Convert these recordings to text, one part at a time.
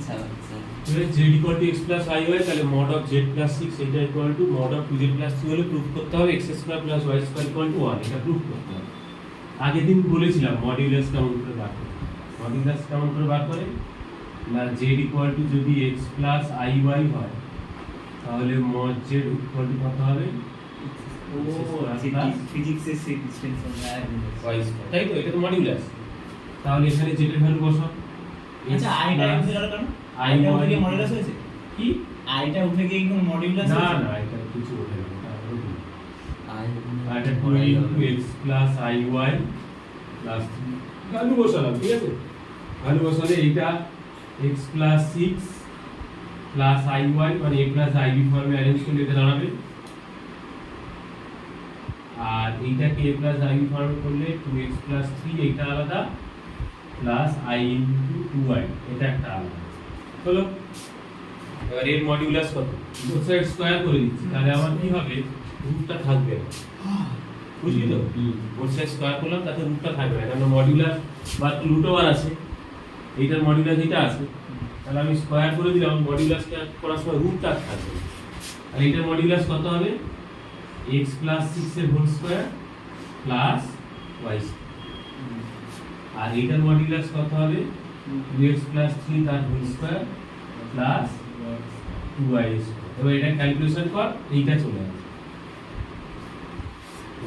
z equal to x plus iy তাহলে mod of z plus 6 এটা equal to mod of 2z plus 3 হলে proof করতে হবে x square plus y square equal to 1 এটা proof করতে হবে। আগের দিন বলেছিলাম মডিউলাস কেমন করে বার করে, মডিউলাস কেমন করে বার করে না z equal to যদি x plus iy হয় তাহলে mod z equal to কত হবে ফিজিক্সের সিকোয়েন্স y square, তাই তো এটা তো মডিউলাস। তাহলে এখানে z এর ভ্যালু বসাও। আচ্ছা আইটা উঠে গেল কেন? আইটা উঠে গিয়ে মডুলাস হয়েছে কি? আইটা উঠে গিয়ে কোন মডুলাস না হয়েছে? না এটা কিছু বলে না, এটা 2x plus iy plus 3 value বসালাম, ঠিক আছে? ভ্যালু বসালে এইটা x plus 6 plus iy মানে a plus ib ফর্মে অ্যারেঞ্জ করলে এটা দাঁড়াবে, আর এইটাকে a plus ib ফর্মে করলে 2x plus 3 এইটা আলাদা প্লাস i into 2y এটা একটা আলাদা হলো। এবার এর মডিউলাস কত? বোথ সাইড স্কয়ার করে দিচ্ছি, তাহলে আমার কি হবে রুটটা থাকবে না, বুঝলি তো? বোথ সাইড স্কয়ার করলাম তাতে রুটটা থাকবে না, কারণ মডিউলাস বা রুট ওভার আছে, এইটার মডিউলাস এটা আছে, তাহলে আমি স্কয়ার করে দিলাম, মডিউলাসটা করার সময় রুটটা থাকবে। আর এইটার মডিউলাস কত হবে x plus 6 এর whole square plus y square, আর এইটার মডিউলাস কত হবে 2x plus 3 তার whole square plus 2y square. এবার এটা ক্যালকুলেশন কর, এইটা চলে আসবে,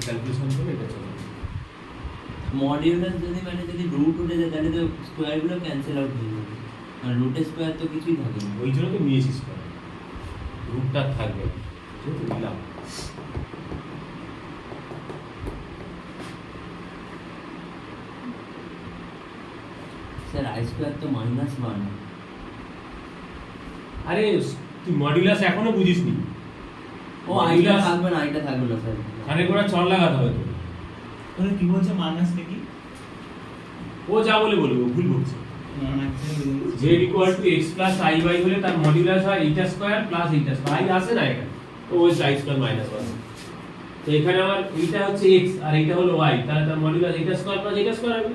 ক্যালকুলেশন করে এটা চলে আসবে। মডিউলাস যদি মানে যদি রুট উঠে যায় তাহলে তো স্কয়ার গুলো ক্যান্সেল আউট হয়ে যাবে, আর রুটের স্কয়ার তো কিছুই থাকে না। ওই জন্য তো নিয়েছি স্কয়ার, রুটটা থাকবে না, যেহেতু দিলাম। স্যার আই স্কয়ার তো -1। আরে তুই মডিউলাস এখনো বুঝিসনি। ও আইটা থাকবে না, আইটা থাকবে না স্যার, খানে গোড়া চল লাগাতে হবে তো। তোরা কি বলছে মাইনাসটা কি? ও যা বলে বলবো, ভুল বলছে। z equal to x plus iy হলে তার মডিউলাস হয় এইটা স্কয়ার প্লাস এইটা স্কয়ার, i আসে না এখানে, তো ওই i স্কয়ার মাইনাস 1। তো এখানে আমার এইটা হচ্ছে x আর এইটা হলো y, তাহলে তার মডিউলাস এইটা স্কয়ার প্লাস এইটা স্কয়ার হবে।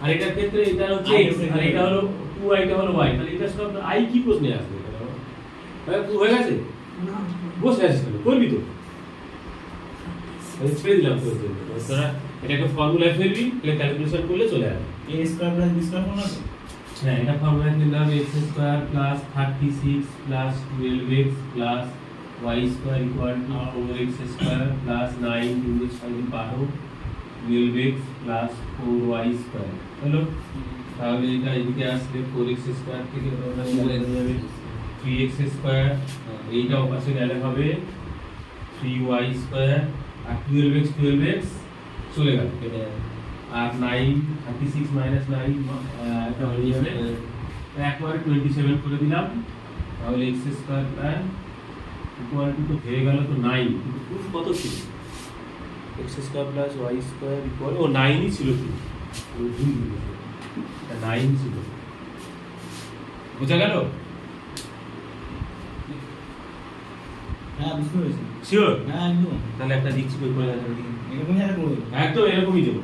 আর এটার ক্ষেত্রে এটা হচ্ছে x আর এটা হলো 2 এটা হলো y, তাহলে এটা স্কয়ার i কি প্রশ্নে আসবে এখানে? হয়ে গেছে না, বসে আছিস কেন? করবি তো, ছেড়ে দিলাম তোর জন্য। তোরা এটাকে ফর্মুলায় ফেলবি, এটা ক্যালকুলেশন করলে চলে আসবে। a square plus b square কোন আছে? হ্যাঁ, এটা ফর্মুলায় ফেললে হবে x square plus 36 plus 12x plus y square equal to 4x square plus 9 2x final পারো 12x প্লাস 4y স্কয়ার হলো। তাহলে এটা এদিকে আসলে 4x স্কয়ার থেকে হয়ে যাবে 3x স্কয়ার, এইটা ওপাশে গেলে হবে 3y স্কয়ার, আর 12x চলে গেল কেটে যাবে, আর 9 36 মাইনাস 9 এটা হয়ে যাবে একবারে 27 করে দিলাম। তাহলে x square plus equal to তো হয়ে গেল তো 9, কিন্তু প্রুফ কত ছিল? x square plus y square equal ও 9 ই ছিল, কি এটা 9 ছিল, বোঝা গেল? হ্যাঁ বুঝতে পেরেছি। শিওর? হ্যাঁ একদম। তাহলে একটা দিচ্ছি বই করে দেখাবো, এরকমই আর করবে। একদম এরকমই দেবো,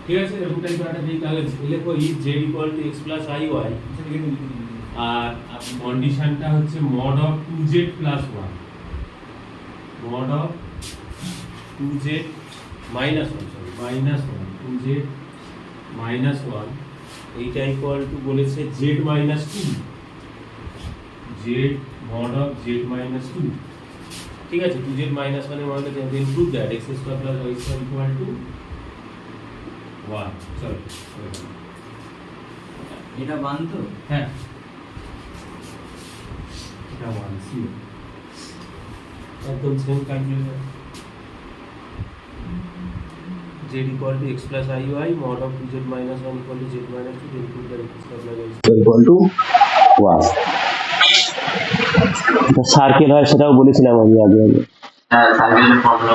ঠিক আছে? এরকম টাইপের একটা দিই, তাহলে লেখো ই z equal to x plus iy, আর কন্ডিশনটা হচ্ছে mod of 2z plus 1, mod of 2z minus 1, sorry minus 1, 2z minus 1 এইটা ইকুয়াল টু বলেছে z minus 2, z mod of z minus 2, ঠিক আছে? 2z minus 1 এর মানে then prove that x square plus y square equal to 1, চলো এটা 1 তো? হ্যাঁ এটা 1 ছিল, একদম same calculation. z equal to x plus iy mod of 2z minus 1 equal to z minus 2 then prove that x square plus y square equal to 1 এটা circle হয় সেটাও বলেছিলাম আমি আগে। হ্যাঁ সার্কেলের ফর্মুলা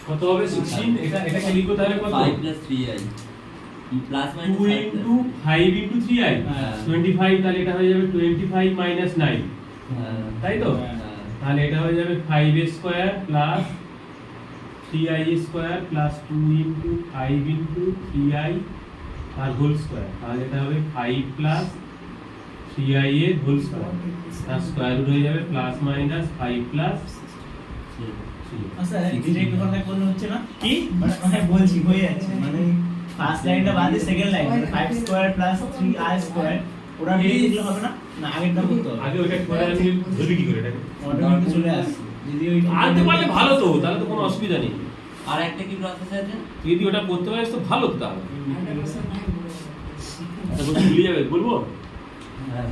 কত হবে 16, এটাকে লিখো তাহলে কত? 5 plus 3i plus minus 2 into 5 into 3i 25, তাহলে এটা হয়ে যাবে 25 minus 9, তাই তো? তাহলে এটা হয়ে যাবে 5 square plus 3i square plus 2 into 5 into 3i আর হোল স্কয়ার, তাহলে এটা হবে 5 প্লাস 3i এর হোল স্কয়ার, তার স্কয়ার রুট হয়ে যাবে প্লাস মাইনাস 5 প্লাস 3। আচ্ছা এটা একটু কথা বললে হচ্ছে না কি মানে বলছি হয়ে যাচ্ছে মানে ফার্স্ট লাইনটা বাদে second line 5 square plus 3i square ওটা দিয়ে দিলে হবে না না আগেরটা করতে হবে আগে ওটা করে আমি ধরি কি করে এটাকে অটোমেটিক চলে আসছে যদি ওই আনতে পারলে ভালো তো, তাহলে তো কোনো অসুবিধা নেই। আর একটা কি প্রসেস আছে? তুই যদি ওটা করতে পারিস তো ভালো তো, তাহলে তারপর ভুলে যাবে বলবো।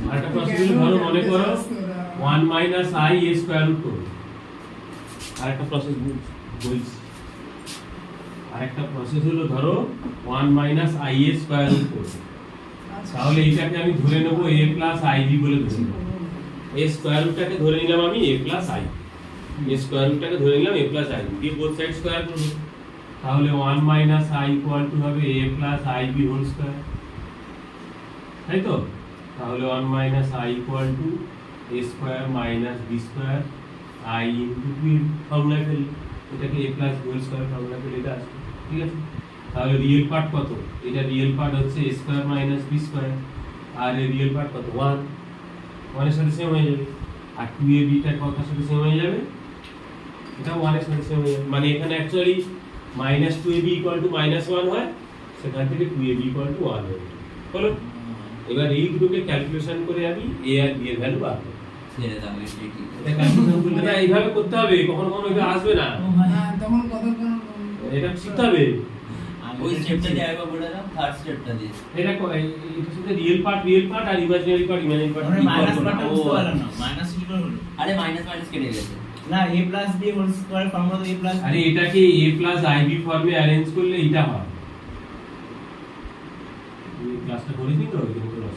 আরেকটা প্রসেস হলো ধরো মনে করো 1 মাইনাস i এ স্কয়ার রুট করো। আরেকটা প্রসেস বলছি, আরেকটা প্রসেস হলো ধরো 1 মাইনাস i এ স্কয়ার রুট করো, তাহলে এইটাকে আমি ধরে নেব a প্লাস ib বলে ধরে নেব। a স্কয়ার রুটটাকে ধরে নিলাম আমি a plus i, a square রুটটাকে ধরে নিলাম a প্লাস i দিয়ে বোথ সাইড স্কয়ার করব, তাহলে 1 মাইনাস i ইকুয়াল টু হবে a plus ib whole square, তাই তো? তাহলে 1 minus i equal to a square minus b square i into b formula ফেলি, এটাকে a plus b whole square formula ফেলি, এটা আসবে, ঠিক আছে? তাহলে রিয়েল পার্ট কত? এটা রিয়েল পার্ট হচ্ছে a square minus b square, আর এর রিয়েল পার্ট কত? 1, 1 এর সাথে সেম হয়ে যাবে, আর 2ab টা কতটার সাথে সেম হয়ে যাবে? এটা 1 এর সাথে সেম হয়ে যাবে, মানে এখানে actually minus 2ab equal to minus 1 হয়, সেখান থেকে 2ab ইকুয়াল টু 1 হয়ে যাবে। হলো? এবার এই দুটোকে ক্যালকুলেশন করে আমি a আর b এর ভ্যালু বার করব। ছেড়ে দাও এটা ঠিক আছে। এটা ক্যালকুলেশন করলে না এইভাবে করতে হবে, কখনো কখনো এটা আসবে না, হ্যাঁ তখন কতক্ষণ এটা শিখতে হবে। ওই স্টেপটা দিয়ে একবার বলে দাও, থার্ড স্টেপটা দিয়ে। এটা এটার সাথে রিয়েল পার্ট আর ইমাজিনারি পার্ট মানে মাইনাস পার্টটা বুঝতে পারলাম না মাইনাস কি করে হলো আরে মাইনাস মাইনাস কেটে গেছে। না a plus b whole square formula তো a প্লাস আরে এটাকে a প্লাস ib ফর্মে অ্যারেঞ্জ করলে এটা হয়। এই ক্লাসটা করেছি তো ওই জন্য ক্লাস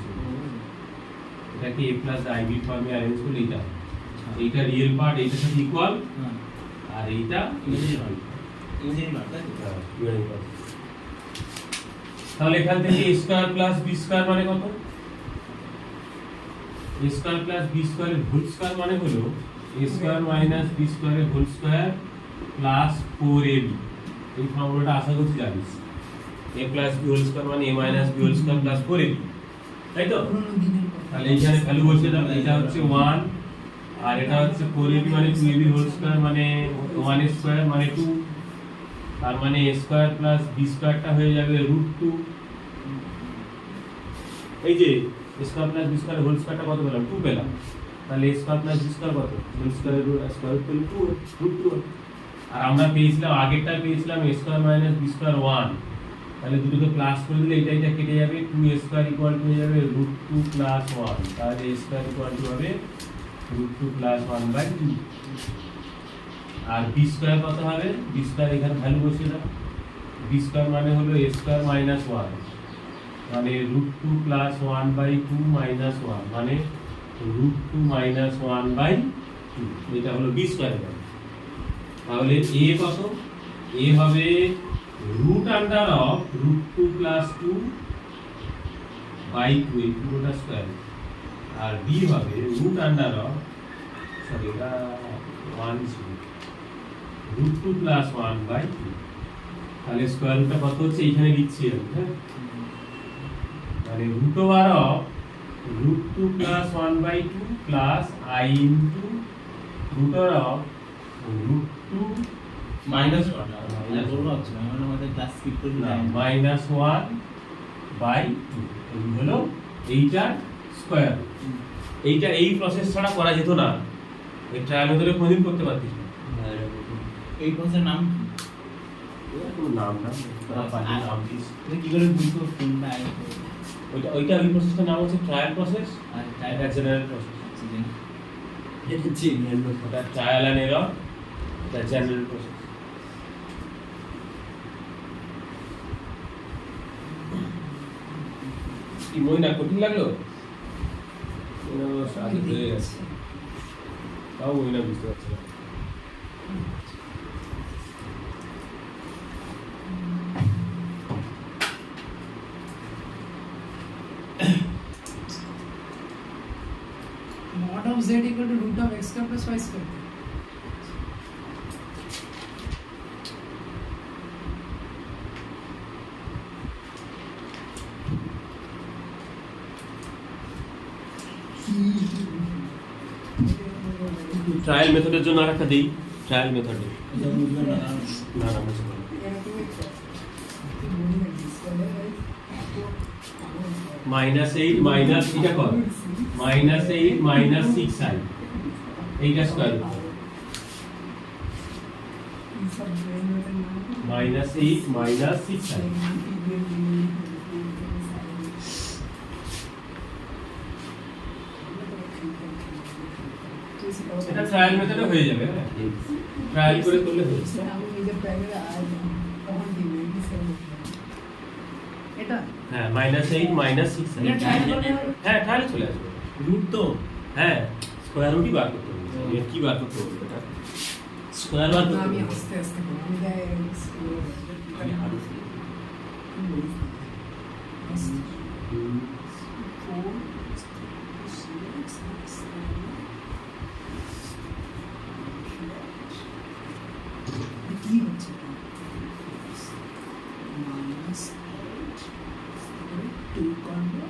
এটাকে a প্লাস ib ফর্মে অ্যারেঞ্জ করলে এটা হয়। এইটা রিয়েল পার্ট এইটার সাথে ইকুয়াল, হ্যাঁ আর এইটা ইমাজিনারি পার্ট তাই তো ইমাজিনারি পার্ট। তাহলে এখান থেকে a square plus b square মানে কত? a স্কয়ার প্লাস b স্কয়ারের হোল স্কয়ার মানে হলো a স্কয়ার মাইনাস b স্কয়ারের হোল স্কয়ার প্লাস 4ab। এই ফর্মুলাটা আশা করছি জানিস। a plus b whole square মানে a minus b whole square plus 4ab, তাই তো? পুরোনো দিনের কথা। তাহলে এইখানে ভ্যালু বসিয়ে দাও, এটা হচ্ছে 1 আর এটা হচ্ছে 4ab মানে 2ab হোল স্কয়ার মানে 1 স্কয়ার মানে 2, তার মানে a স্কয়ার প্লাস b স্কয়ারটা হয়ে যাবে √2। এই যে a square plus b square whole স্কয়ারটা কত পেলাম? 2 পেলাম। তাহলে a square plus b square কত? হোল স্কয়ারের স্কয়ার রুট পেলাম 2 √2। আর আমরা পেয়েছিলাম আগেরটা পেয়েছিলাম a square minus b square 1, তাহলে দুটোকে প্লাস করে দিলে এটা কেটে যাবে, 2a স্কয়ার ইকুয়াল টু হয়ে যাবে √2 প্লাস 1, তাহলে a স্কয়ার ইকুয়াল টু হবে √2 প্লাস 1/2। আর b স্কয়ার কত হবে? b স্কয়ার এখানে ভ্যালু বসিয়ে দাও, b স্কয়ার মানে হলো a স্কয়ার মাইনাস 1 মানে √2 প্লাস 1/2 মাইনাস 1 মানে √2 মাইনাস 1/2, এটা হলো b স্কয়ার। তাহলে a কত? a হবে রুট আন্ডার অফ √2 প্লাস 2/2 এই পুরোটা স্কয়ার, আর b হবে রুট আন্ডার অফ সরি এটা 1 ছিল √2 প্লাস 1/2। তাহলে স্কয়ার রুটটা কত হচ্ছে এইখানে লিখছি আমি, হ্যাঁ, মানে root over of √2 plus 1/2 plus i into root over of √2 minus 1 এটা করব হচ্ছে আমরা আমাদের ক্লাস স্কিপ করে না দিলাম -1/2 এই হলো এইটার স্কয়ার। এইটা এই প্রসেস ছাড়া করা যেত না, এই ট্রায়াল মেথডে কোনদিন করতে পারতিস না। এই কোর্সের নাম কি কোনো নাম না তোরা পারবি নাম দিস। তুমি কি করে বুঝবো কোনটা আগে ওইটা ওই প্রসেসটার নাম হচ্ছে ট্রায়াল প্রসেস, আর এটা জেনারেল প্রসেস। এটা জিনিয়াল ওটা ট্রায়াল এন্ড এরর, এটা জেনারেল প্রসেস। কি মই না কঠিন লাগলো? সাথে হয়ে গেছে, তাও মই না বুঝতে পারছি না। Mod of z equal to root of x square plus y square. Trial মেথডের জন্য আরেকটা দেই, ট্রায়াল মেথডে এটা বুঝবেন না না না বুঝতে পারলাম। -8 মাইনাস এটা কর, -8 মাইনাস 6i এইটা স্কয়ার রুট, -8 মাইনাস 6i। এটা ট্রায়াল মেথডে হয়ে যাবে, হ্যাঁ ট্রায়াল করে করলে হয়ে যাবে। এটা হ্যাঁ -8 মাইনাস 6i, এটা ট্রায়াল করলে হবে? হ্যাঁ ট্রায়াল চলে আসবে। রুট তো হ্যাঁ স্কয়ার রুটই বার করতে হবে, এর কি বার করতে হবে এটা স্কয়ার বার করতে আমি হবে। আস্তে আস্তে করব। আমি আরো শিখি। কি হচ্ছে মাইনাস 2 করবো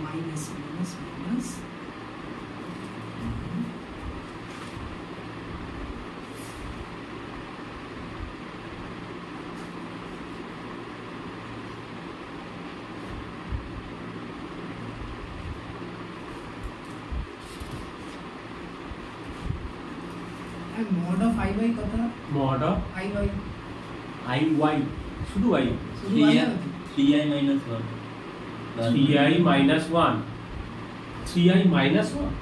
minus minus minus mod of I by কথা mod of I by i y শুধু i শুধু I না 3i minus 1 3i minus 1 3i minus 1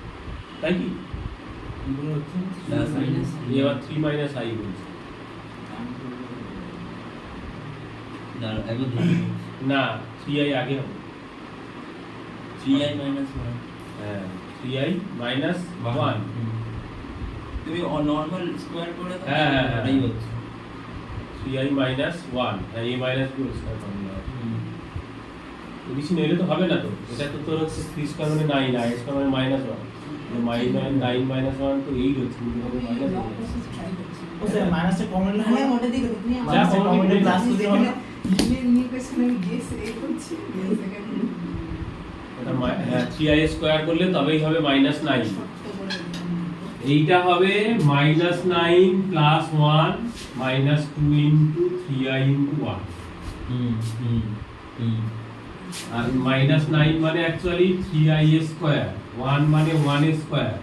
তাই কি plus minus এবার 3 minus i বলছে দাঁড়া একবার দেখি না 3i আগে হবে 3i minus 1 হ্যাঁ 3i minus 1 তুমি নরমাল স্কয়ার করে দাও হ্যাঁ, হ্যাঁ, হ্যাঁ। এটাই হচ্ছে 3i minus 1 আর a minus b স্কয়ার করলে বেশি নিলে তো হবে না তো, এটা তো তোর হচ্ছে 3 স্কয়ার মানে 9 i স্কয়ার মানে -1 তো -9 minus 1 তো 8 হচ্ছে কিন্তু হবে মাইনাস ও স্যার মাইনাসটা কমন না হ্যাঁ ওটা দিকে তো তুমি যা মাইনাসটা common কমন নেই। প্লাস যদি হবে না নিয়ে পেছনে গেস এই করছি সেকেন্ড এটা 3i স্কয়ার করলে তবেই হবে -9 ছোট্ট করে এইটা হবে -9 plus 1 minus 2 into 3i into 1 আর -9 মানে অ্যাকচুয়ালি 3i স্কয়ার 1 মানে 1 স্কয়ার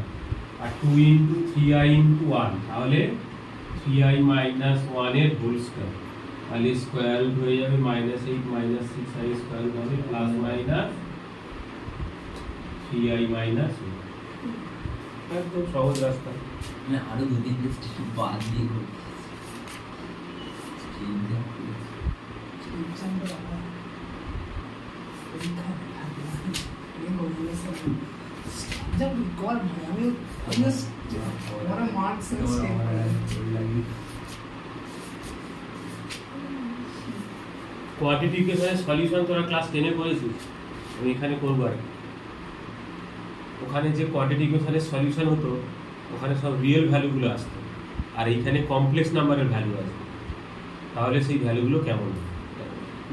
আর 2 ইন্টু 3i ইন্টু 1 তাহলে 3i মাইনাস 1 এর হোল স্কয়ার তাহলে স্কয়ার রুট হয়ে যাবে -8 মাইনাস 6i স্কয়ার হবে প্লাস মাইনাস 3i মাইনাস একদম সহজ রাস্তা। মানে আরো দু তিনটে স্টেপ বাদ দিয়ে করছি जब कॉल भाई हमें हमारा मार्क्स से स्टेप কোয়াড্রেটিক ইকুয়েশনের সলিউশন তোরা ক্লাস 10 এ করেছিস, আমি এখানে করব আর কি। ওখানে যে কোয়াড্রেটিক ইকুয়েশনের সলিউশন হতো ওখানে সব রিয়েল ভ্যালুগুলো আসতো আর এইখানে কমপ্লেক্স নাম্বারের ভ্যালু আসবে, তাহলে সেই ভ্যালুগুলো কেমন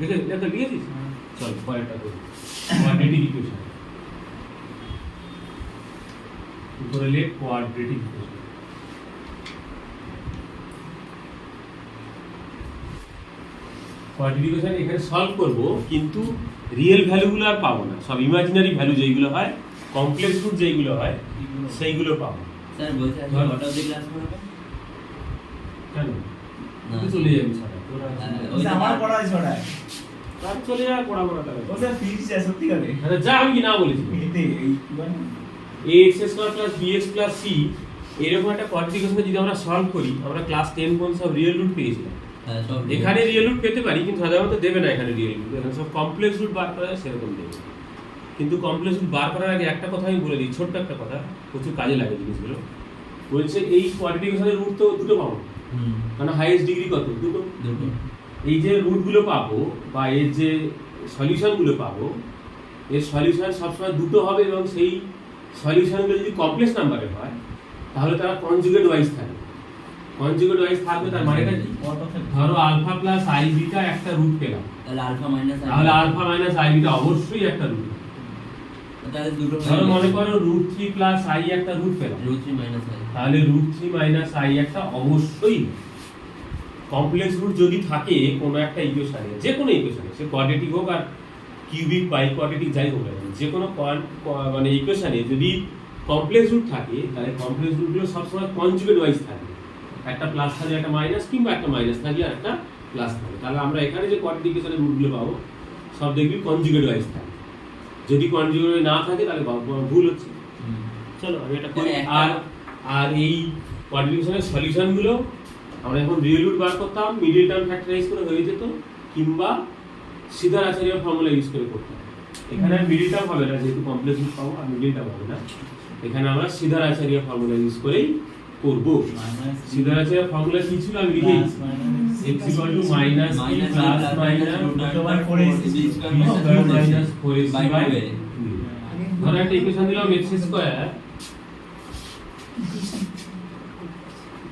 লিখেছিস? চল পরেরটা করি। কোয়াড্রেটিক ইকুয়েশন উপরে লেখ কোয়াড্রেটিক ইকুয়েশন। কোয়াড্রেটিক ইকুয়েশন এখানে সলভ করব কিন্তু রিয়েল ভ্যালুগুলো আর পাবো না, সব ইমাজিনারি ভ্যালু যেইগুলো হয় কমপ্লেক্স রুট যেইগুলো হয় সেইগুলো পাবো। স্যার বলছে আজকে ধর। কটা অবধি ক্লাস করাবে কেন না। তুই চলে যাবি সারা তোরা হ্যাঁ, ও স্যার আমার পড়া আছে ওটা রাত চলে যা পড়াবো না তাহলে। ও স্যার ফিজিক্স আছে সত্যি করে আরে যা আমি কি না বলেছি এতে এই কি বলে ax square plus bx plus c এরকম একটা কোয়াড্রেটিক ইকুয়েশন যদি আমরা সলভ করি, আমরা ক্লাস 10 পর্যন্ত সব রিয়েল রুট পেয়েছিলাম। হ্যাঁ সব এখানে রিয়েল রুট পেতে পারি কিন্তু সাধারণত দেবে না এখানে রিয়েল রুট, এখানে সব কমপ্লেক্স রুট বার করা যায় সেরকম দেবে। কিন্তু কমপ্লেক্স রুট বার করার আগে একটা কথা আমি বলে দিই, ছোট্ট একটা কথা, প্রচুর কাজে লাগে জিনিসগুলো। বলছে এই কোয়াড্রেটিক ইকুয়েশনের রুট তো দুটো পাবো, মানে হাইয়েস্ট ডিগ্রি কত? দুটো। দুটো এই যে রুটগুলো পাবো বা এর যে সলিউশনগুলো পাবো, এর সলিউশন সবসময় দুটো হবে এবং সেই সলিউশনগুলো যদি কমপ্লেক্স নাম্বারের হয় তাহলে তারা কনজুগেট ওয়াইজ থাকে। কনজুগেট ওয়াইজ থাকবে তার মানেটা কি? ধরো আলফা প্লাস আই বিটা একটা রুট পেলাম, তাহলে আলফা মাইনাস তাহলে আলফা মাইনাস আই বিটা অবশ্যই একটা রুট। তাহলে দুটো ধরো মনে করো রুট 3 প্লাস আই একটা রুট পেলাম, √3 মাইনাস আই, তাহলে রুট 3 মাইনাস আই একটা অবশ্যই। কমপ্লেক্স রুট যদি থাকে কোনো একটা ইকুয়েশনে, যে কোনো ইকুয়েশনে, সে কোয়াড্রেটিক হোক আর কিউবিক বাই কোয়াড্রেটিক যাই হোক না কেন, যে কোনো মানে ইকুয়েশনে যদি কমপ্লেক্স রুট থাকে তাহলে কমপ্লেক্স রুটগুলো সবসময় কনজুগেট ওয়াইজ থাকবে, একটা প্লাস থাকলে একটা মাইনাস, কিংবা একটা মাইনাস থাকলে আর একটা প্লাস থাকবে। তাহলে আমরা এখানে যে কোয়াড্রেটিক ইকুয়েশনের রুটগুলো পাবো সব দেখবি কনজুগেট ওয়াইজ থাকে। যদি কনজুগেট না থাকে তাহলে ভুল হচ্ছে। চলো আমি এটা করি। আর এই কোয়াড্রেটিক ইকুয়েশনের সলিউশনগুলো আমরা এখন রিয়েল রুট বার করতাম, মিডল টার্ম ফ্যাক্টরাইজ করে হয়ে যেত, কিংবা সিধার আচার্য ফর্মুলা ইউজ করে করতাম। এখানে মিডল টার্ম হবে না, যেহেতু কমপ্লেক্স রুট পাবো, আর মিডল টার্ম হবে না। এখানে আমরা সিধার আচার্য ফর্মুলা ইউজ করেই করব। সিধার আচার্য ফর্মুলা কি ছিল আমি লিখে দিচ্ছি, x = -3 + -3 4ac/2 ধরো একটা ইকুয়েশন দিলাম x²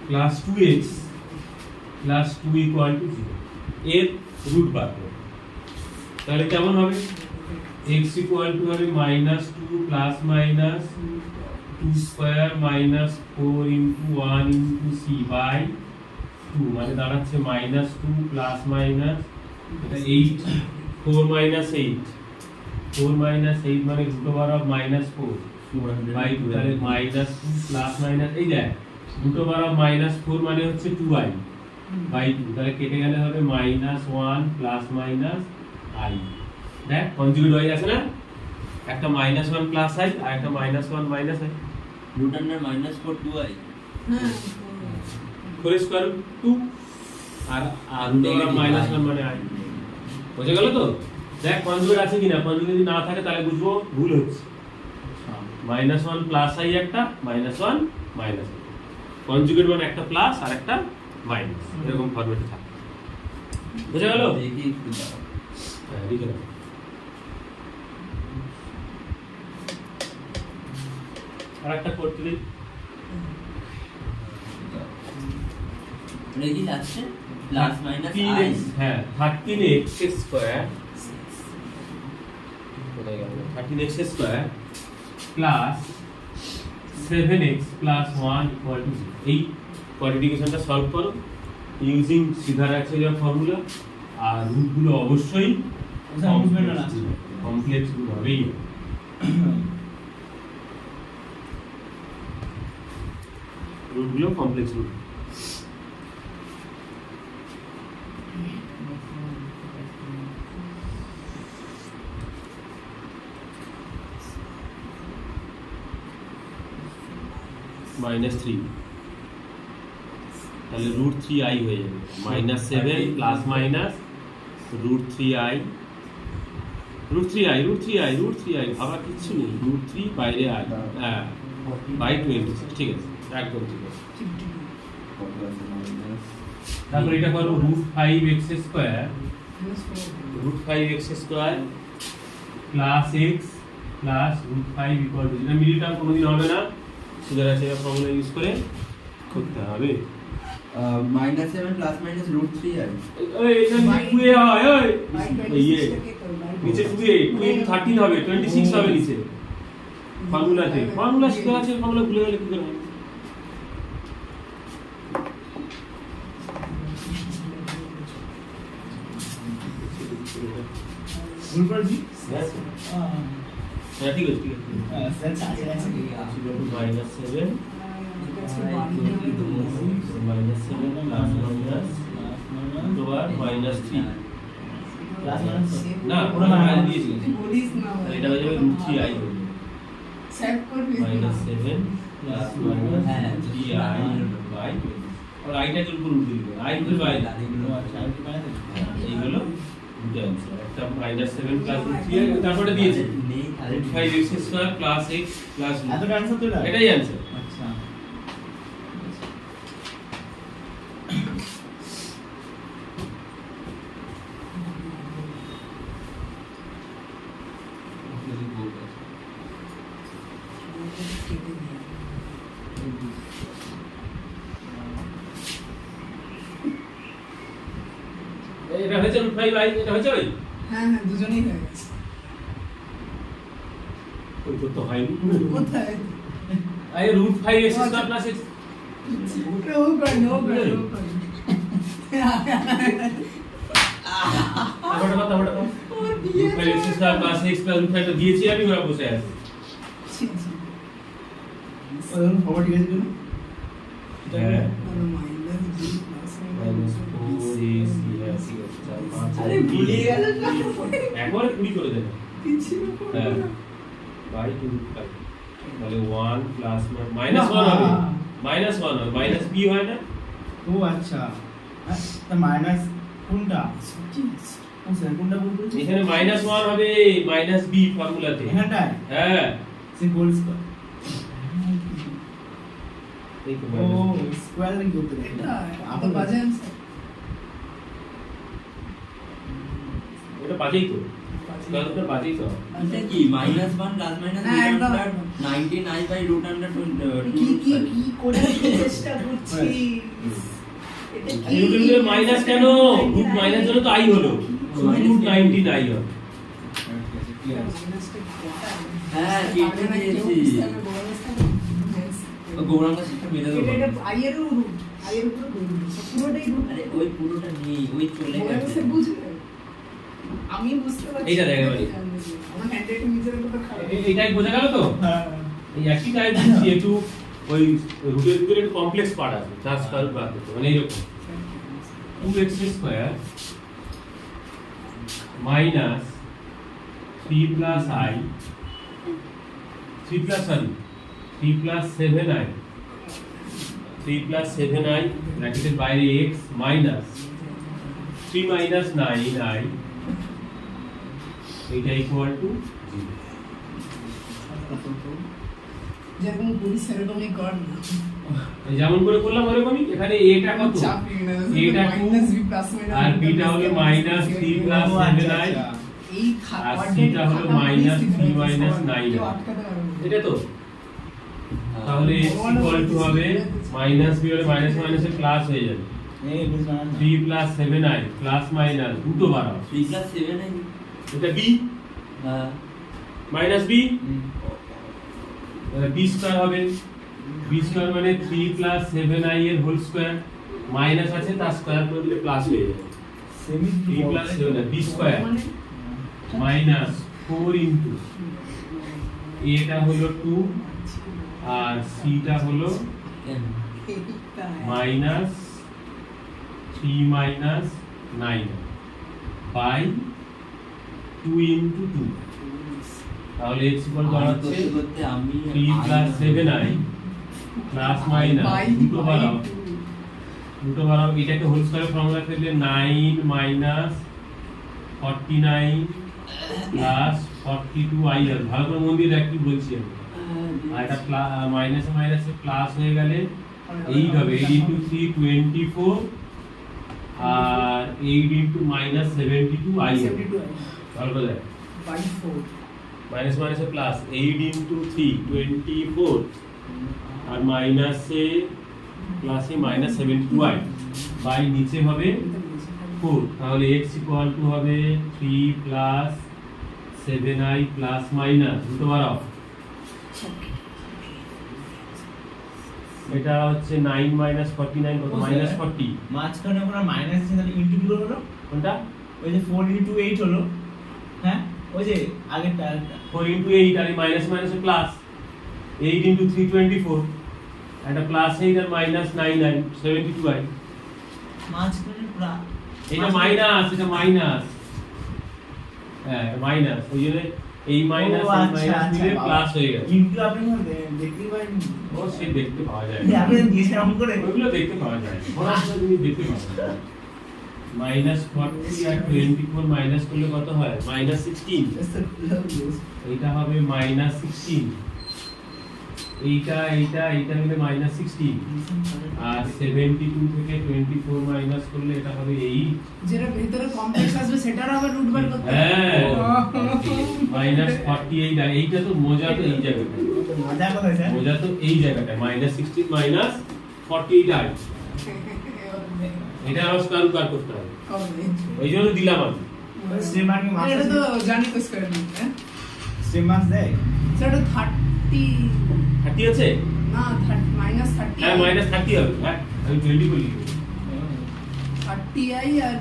প্লাস 2x প্লাস 2 = 0, এর রুট বার করব। তাহলে কেমন হবে? x = হবে -2 + -2² - 4 × 1 × c/2, মানে দাঁড়াচ্ছে -2 + -8 4 - 8 4 - 8 মানে √4 4/2, তাহলে -2 + এই দেখ √4 মানে হচ্ছে 2i/2, তাহলে কেটে গেলে হবে -1 + -i। দেখ কনজুগেট ওয়াইজ আছে না, একটা -1 প্লাস i আর একটা -1 মাইনাস i, √4 2i, 4 স্কয়ার 2 আর √1 মানে i। বুঝে গেল তো? দেখ কনজুগেট আছে কিনা, কনজুগেট যদি না থাকে তাহলে বুঝবো ভুল হচ্ছে। -1 প্লাস i একটা, -1 মাইনাস i, কনজুগেট মানে একটা প্লাস আর একটা মাইনাস, এরকম ফরম্যাটে থাকে। বুঝে গেল? দেখি একটু দাও। হ্যাঁ লিখে দাও। আর একটা করতে দিই, এটা কি যাচ্ছে প্লাস মাইনাস i, 3x, হ্যাঁ 13x² কোথায় গেল, 13x² প্লাস 7x প্লাস 1 = 0। এই কোয়াড্রেটিকেশনটা সলভ করো ইউজিং সিধার আচার্য ফর্মুলা, আর রুটগুলো অবশ্যই কমপ্লেক্স রুট হবেই। রুটগুলো কমপ্লেক্স রুট। -3 তাহলে √3i হয়ে যাবে, -7 প্লাস মাইনাস √3i আবার কিচ্ছু নেই, √3 বাইরে i, হ্যাঁ /26, ঠিক আছে একদম ঠিক আছে। তারপর এটা করো √5x² প্লাস x প্লাস √5 = 0। এটা মিডল টার্ম কোনোদিন হবে না, সুতরাং সেটা ফর্মুলা ইউজ করে করতে হবে। -7 প্লাস মাইনাস √3i, ওই এটা নিচে হয়, ওই ইয়ে নিচে 2 13 হবে, 26 হবে নিচে ফর্মুলাতে। ফর্মুলা শিখে আছে, ফর্মুলা ভুলে গেলে কি করে হবে? হ্যাঁ ঠিক আছে, ঠিক আছে। -7 -3 না পুরো মাইনাস দিয়েছি, এটা হয়ে যাবে √3i -7 প্লাস মাইনাস 3i/, আর আইটাকে উপর রুট দিলে i = এই হলো দুটো অ্যানসার, একটা -7 প্লাস √3i, তারপরে দিয়েছে √5x² প্লাস x প্লাস এতটা অ্যানসার তো না, এটাই অ্যানসার। আচ্ছা কেটে দিয়ে এটা হয়েছে রুট 5 আই, এটা হয়েছে ভাই? হ্যাঁ হ্যাঁ দুজনেই হয়ে গেছে। ওই তো হয়নি। কোথায়? আরে root 5 x square plus x ওটা ও করে ও করে ও করে। তারপরে কথা বড় ওর রুট বিয়ে 5 x square plus x plus root 5 তো দিয়েছি আমি, ওরা বসে আছে। ছি ছি। ওই ধরুন খবর ঠিক আছে কিনা? হ্যাঁ আর minus b plus minus 4ac আছে 4 5। আরে ভুলে গেল না। একবারে 20 করে দেন। কিছু হ্যাঁ বাই 2 রুট 5 তাহলে 1 প্লাস মাইনাস 1 হবে, মাইনাস 1 হবে, মাইনাস b হয় না? ও আচ্ছা, তা মাইনাস কোনটা? ও স্যার কোনটা বলতে? এখানে মাইনাস 1 হবে, মাইনাস b ফর্মুলাতে। এখানটায় হ্যাঁ সে হোল স্কয়ার। এই তো ও minus b। স্কয়ারিং করতে হবে। এটা আবার বাজে आंसर। ওটা বাজেই তো, স্কয়ারটা বাজেই তো। এটা কি -1 প্লাস মাইনাস হ্যাঁ, একদম, 99 বাই √2 কি কি কি করে চেষ্টা করছি। এটা আর রুটের ভিতরে মাইনাস কেন? রুট মাইনাস হলে তো i হলো, রুট 99 হবে। মাইনাসটা কোথায়? হ্যাঁ, আগে এটা না কেউ দিয়েছি। বুঝতে হবে, বড় বুঝতে হবে। ও গৌরাঙ্গ সেটা মেরে দেবো। এটা i এর রুট, i এর উপরে রুট, পুরোটাই রুট। আরে ওই পুরোটা নেই, ওই চলে বড় গেছে। বুঝতে বুঝবে। আমি বুঝতে পারছি। এইটা দেখো এবারে। আমার হ্যান্ডরাইটিং নিজের উপর খারাপ। এইটাই বোঝা গেল তো? হ্যাঁ এই একই টাইপ দিচ্ছি, একটু ওই রুটের ভিতরে একটু কমপ্লেক্স পার্ট আছে, যার স্কয়ার রুট বার করতে, মানে এইরকম 2x square minus 3 plus i 3 plus 7i 3 plus 7i ব্র্যাকেটের বাইরে x মাইনাস 3 মাইনাস 9i এটা ইকুয়াল টু 0। যেরকম পুলিশ সেরকমই কর না। যেমন করে করলাম ওরকমই। এখানে এটা কত? চাপ নিয়ে না। এটা মাইনাস b প্লাস মাইনাস আর বিটা হলো মাইনাস 3 প্লাস 7i, এই আর সিটা হলো মাইনাস 3 মাইনাস 9i। এটা তো তাহলে x ইকুয়াল টু হবে মাইনাস b হলে মাইনাস মাইনাসে প্লাস হয়ে যাবে, এই বুঝলাম না। 3 প্লাস 7i প্লাস মাইনাস দুটো বাড়াও, 3 প্লাস 7 আই। এটা b হ্যাঁ মাইনাস b, তাহলে b স্কয়ার হবে, b স্কয়ার মানে 3 প্লাস 7i এর হোল স্কয়ার, মাইনাস আছে তার স্কয়ার করে দিলে প্লাস হয়ে যাবে, semi 3 plus 7 b square minus 4 into এটা হলো 2 আর সিটা হলো কেন? মাইনাস 3 মাইনাস 9 বাই 2 ইনটু 2, তাহলে x ইকুয়াল টু আমি হচ্ছে করতে করতে আমি 3 প্লাস 7i প্লাস মাইনাস দুটো বাড়াও, এটাকে হোল স্কয়ার ফর্মুলা করলে 9 মাইনাস 49 প্লাস 42i আর ভালো করে মন দিয়ে দেখ কি বলছি আমি। আর এটা মাইনাসে মাইনাসে প্লাস হয়ে গেলে 8 হবে, 8 ইনটু 3 24 আর 8 ইনটু মাইনাস 72i হবে। ভালো করে দেখ, বাই 4 মাইনাস মাইনাসে প্লাস 8 ইনটু 3 24 আর মাইনাসে প্লাসে মাইনাস 72i বাই নিচে হবে 4, তাহলে x ইকুয়াল টু হবে 3 প্লাস 7i প্লাস মাইনাস দুটো বাড়াও, এটা হচ্ছে 9 মাইনাস 49 কত? মাইনাস 40। মাঝখানে ওখানে মাইনাস আছে তাহলে ইনটু কি হলো? কোনটা? ওই যে 4 ইনটু 8 হলো। হ্যাঁ ওই যে আগেরটা 4 ইনটু 8 আর মাইনাস মাইনাসে প্লাস 8 ইনটু 3 24 এটা প্লাস 8 আর মাইনাস 9i 72i, মাঝখানে এটা মাইনাস, এটা মাইনাস, হ্যাঁ মাইনাস, ওই জন্য এই মাইনাস ও, আর আচ্ছা, মাইনাস আচ্ছা, মিলে বাবা। প্লাস হয়ে গেছে। ইনটু আপনি দেখতে পারেন। ও সে দেখতে পাওয়া যায়, আপনি দিয়েছেন এমন করে। ওইগুলো দেখতে পাওয়া যায়, পড়াশোনা তুমি দেখতে পাওয়া যায়। মাইনাস 40 আর 24 মাইনাস করলে কত হয়? মাইনাস 16, এইটা হবে মাইনাস 16, এইটা মিলে মাইনাস 16 আর 72 থেকে 24 মাইনাস করলে এটা হবে 8, যেটা ভিতরে কমপ্লেক্স আসবে সেটার আবার রুট বার করতে হবে। হ্যাঁ মাইনাস 48, আর এইটা তো মজা তো এই জায়গাটায়, মজা কথা স্যার। মজা তো এই জায়গাটায় মাইনাস 16 মাইনাস 48i, এটা আমার স্কয়ার রুট বার করতে হবে কবে? ওই জন্য দিলাম আমি স্ট্রিম মার্কিং মার্কস এটা তো জানি তো স্কয়ার রুট, হ্যাঁ? স্ট্রিম মার্কস দেয় সেটা 30 30 আছে না, -30 হ্যাঁ -30 হবে হ্যাঁ আমি 20 বলি 30i আর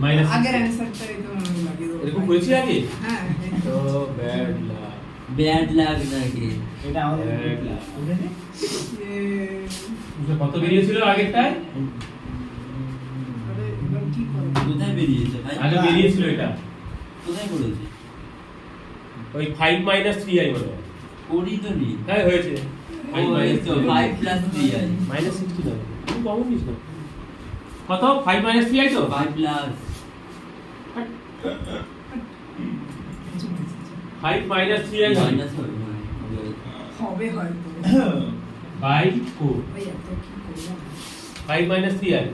Minus আগের 60 অ্যানসারটা একদম লাগিয়ে দেবো। এরকম করেছি আগে হ্যাঁ, তো ব্যাড লাক ব্যাড লাগ নাকি? এটা আমাদের বুঝেনি কত বেরিয়েছিল আগেরটায় আরে এবার কি করব? কোথায় বেরিয়েছে ভাই? আগে বেরিয়েছিল এটা কোথায় করেছে? ওই 5 - 3i বলে করি তো নি। হ্যাঁ হয়েছে ও এই তো 5 + 3i। -60 না তুমি কম নিস না কত 5 - 3i তো 5 প্লাস 5 - 3i মাইনাস হবে মানে। হবে হয়তো। বাই 4 ভাই এত কি করলাম? 5 - 3i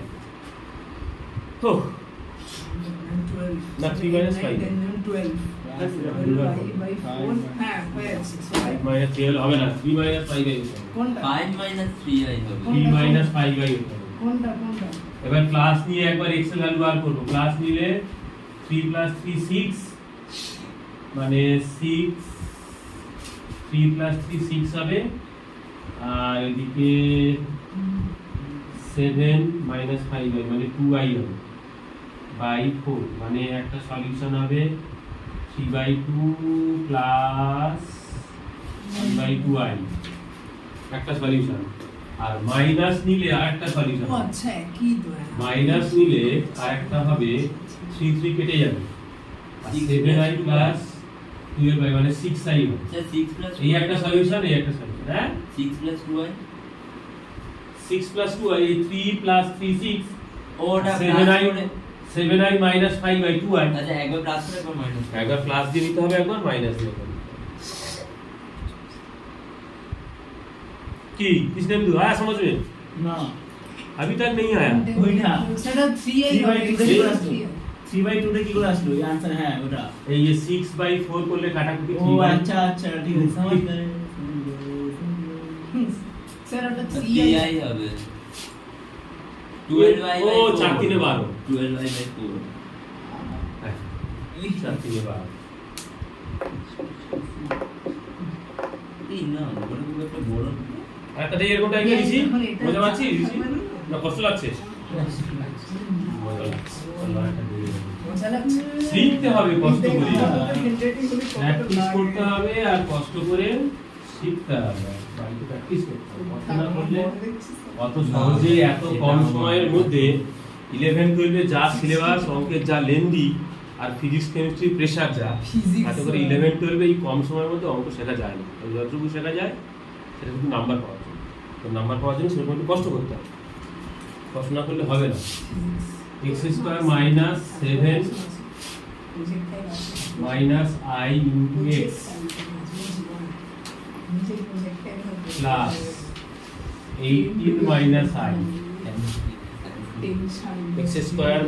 তো 12 না, 3 minus 5 12 by 4 হ্যাঁ হয়ে যাচ্ছে। 5 - 3i হবে না 3 - 5i কোনটা 5 - 3i হবে। 3 - 5i কোনটা এবার ক্লাস নিয়ে একবার এক্সেল ভ্যালু বার করব ক্লাস নিলে 3 + 3 6 মানে 6 3 + 3 6 হবে আর এদিকে 7 - 5i মানে 2i হবে বাই 4 মানে একটা সলিউশন হবে 3/2 প্লাস 1/2i একটা সলিউশন আর মাইনাস নিলে আরেকটা সলিউশন ও আচ্ছা কি দোয়া মাইনাস নিলে আরেকটা হবে 3 3 কেটে যাবে আর 7i প্লাস 12i মানে 6i হবে আচ্ছা 6 প্লাস এই একটা সলিউশন এই একটা সলিউশন হ্যাঁ 6 প্লাস 2i 6 + 2i এই 3 + 3 6 ওটা 7i 7i minus 5/2i আচ্ছা একবার প্লাস করে একবার মাইনাস একবার প্লাস দিয়ে দিতে হবে একবার মাইনাস দিয়ে দিতে হবে কি किसने भी आया समझ में না अभी तक नहीं आया ওইটা সেটা 3i 3/2 কি করে আসলো 3/2 কি করে আসলো এই आंसर হ্যাঁ ওটা এই যে 6/4 করলে কাটাকুটি ও আচ্ছা আচ্ছা ঠিক আছে समझ गए স্যার ওটা 3i 3i হবে 12i ও 4 3 12 12i 4 হ্যাঁ 4 3 12 এই না বড় খুব একটা বড় একটা দিয়ে এরকম টাইপের দিছি মজা পাচ্ছি দিছি না কষ্ট লাগছে মজা লাগছে আল্লাহ একটা দিয়ে দেবে। মজা লাগছে শিখতে হবে কষ্ট করে প্রিন্টিং গুলি প্র্যাকটিস করতে হবে আর কষ্ট করে শিখতে হবে বাড়িতে প্র্যাকটিস করতে হবে কষ্ট না করলে অত সহজে এত কম সময়ের মধ্যে 11 12 যা সিলেবাস অঙ্কের যা লেন্দি আর ফিজিক্স কেমিস্ট্রি প্রেসার যা Physics, এত করে 11 12 এই কম সময়ের মধ্যে অঙ্ক শেখা যায় না তো যতটুকু শেখা যায় সেটা কিন্তু নাম্বার পাওয়ার জন্য তো নাম্বার পাওয়ার জন্য সেরকম একটু কষ্ট করতে হবে কষ্ট না করলে হবে না x² - 7 minus I into x plus 18 minus I x²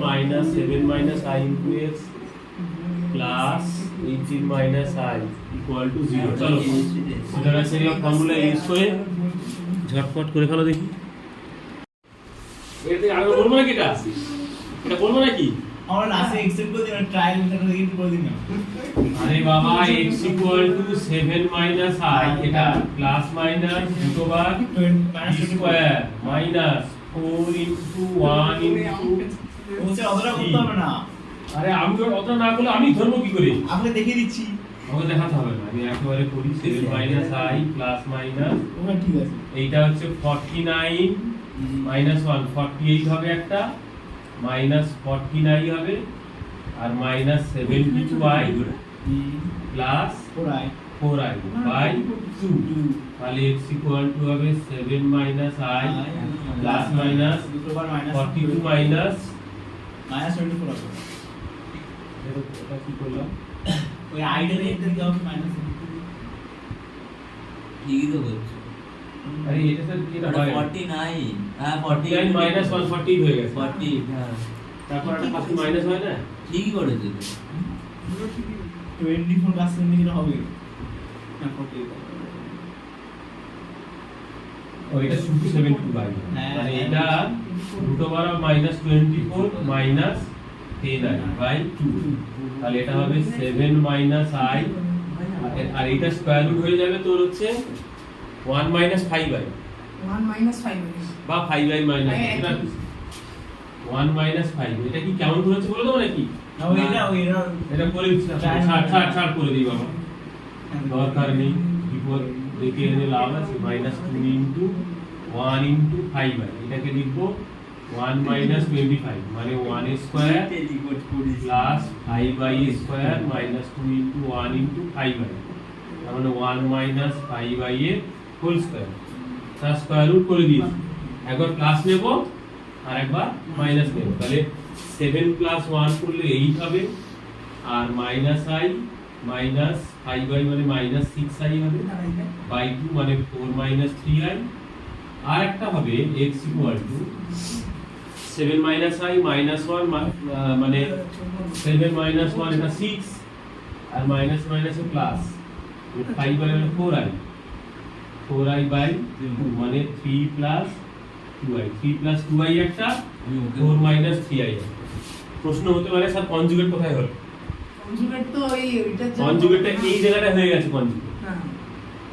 minus 7 minus I into x plus 18 minus I equal to 0 চলো সুতরাং সেই ফর্মুলা ইউজ করে ঝটপট করে ফেলো দেখি এতে আগে বলবো নাকি এটা বলবো নাকি আমরা লাস্টে এক্সেপ্ট করে দিন ট্রায়াল মেথড দিয়ে একটু করে দিন না আরে বাবা x equal to 7 minus I এটা প্লাস মাইনাস দুটো বার b square minus 4 into 1 into ওটা অতটা করতে হবে না আরে আমি অত না করলে আমি ধরবো কি করে আপনি দেখিয়ে দিচ্ছি আমাকে দেখাতে হবে না আমি একেবারে করি 7 minus I প্লাস মাইনাস ওটা ঠিক আছে এইটা হচ্ছে 49 minus 1 48 হবে একটা মাইনাস 49 হবে আর মাইনাস 72i প্লাস ওরাই 4i বাই 2 তাহলে x equal to হবে 7 minus I প্লাস মাইনাস দুটো বার মাইনাস 42 মাইনাস মাইনাস 24 হবে এটা কি করলাম ওই আইডিয়া রেট দিতে হবে মাইনাস ঠিকই তো বলছো আরে এটা স্যার কি এটা ওটা হয় 49 হ্যাঁ 49 মাইনাস 140 হয়ে গেছে 40 হ্যাঁ তারপর একটা পাশে মাইনাস হয় না ঠিকই করেছো তো 24 পার্সেন্ট যেটা হবে না 40 ওইটা শুধু 7y হ্যাঁ, মানে হ্যাঁ। এটা √24 মাইনাস 10i বাই 2 তাহলে এটা হবে 7 মাইনাস i আর এটা স্কয়ার রুট হয়ে যাবে তোর হচ্ছে 1 মাইনাস 5i 1 minus 5 বা 5i মাইনাস হ্যাঁ, এটা 1 মাইনাস 5 এটা কি কেমন হচ্ছে বলে দেবো নাকি না, ওইটা এটা করে দিচ্ছি না ছাড় করে দিই বাবা দরকার নেই বিপদ দেখে এনে লাভ আছে -2 ইনটু 1 ইনটু 5i এটাকে লিখবো 1 মাইনাস 25 মানে 1 square plus 5i square minus 2 into 1 into 5i তার মানে 1 মাইনাস 5i এর হোল স্কয়ার তার স্কয়ার রুট করে দিয়েছি একবার প্লাস নেব আর একবার মাইনাস নেব তাহলে 7 প্লাস 1 করলে 8 হবে আর মাইনাস i মাইনাস 5i মানে মাইনাস 6i হবে বাই 2 মানে 4 মাইনাস 3i আর একটা হবে x equal to 7 minus i minus 1 মানে 7 মাইনাস 1 এটা 6 আর minus minus plus 5 by 4i by 2 মানে 3 প্লাস 2i 3 প্লাস 2i একটা 4 মাইনাস 3i প্রশ্ন হতে পারে স্যার কনজুগেট কোথায় হলো কনজুগেট তো ওইটার জন্য কনজুগেটটা এই জায়গাটা হয়ে গেছে কনজুগেট হ্যাঁ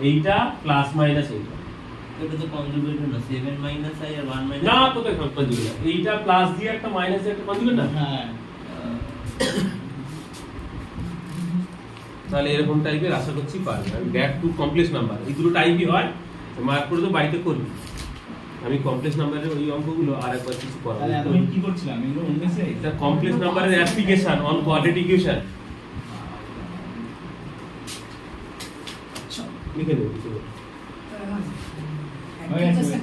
এইটা প্লাস মাইনাস এইটা এটা তো কনজুগেট না 7 মাইনাস i আর 1 মাইনাস না কোথায় কনজুগেট এইটা প্লাস দিয়ে একটা মাইনাস দিয়ে একটা কনজুগেট না হ্যাঁ তাহলে এরকম টাইপের আশা করছি পারবে আমি ব্যাক টু কমপ্লেক্স নাম্বার এই দুটো টাইপই হয় মার্ক করে তো বাড়িতে করবি আমি কমপ্লেক্স নাম্বারের ওই অঙ্কগুলো আর একবার কিছু তাহলে করাবো এতদিন কি করছিলাম এগুলো মনে আছে এটা কমপ্লেক্স নাম্বারের অ্যাপ্লিকেশন অন কোয়াড্রেটিক ইকুয়েশন লিখে দেবো হয়ে গেছে।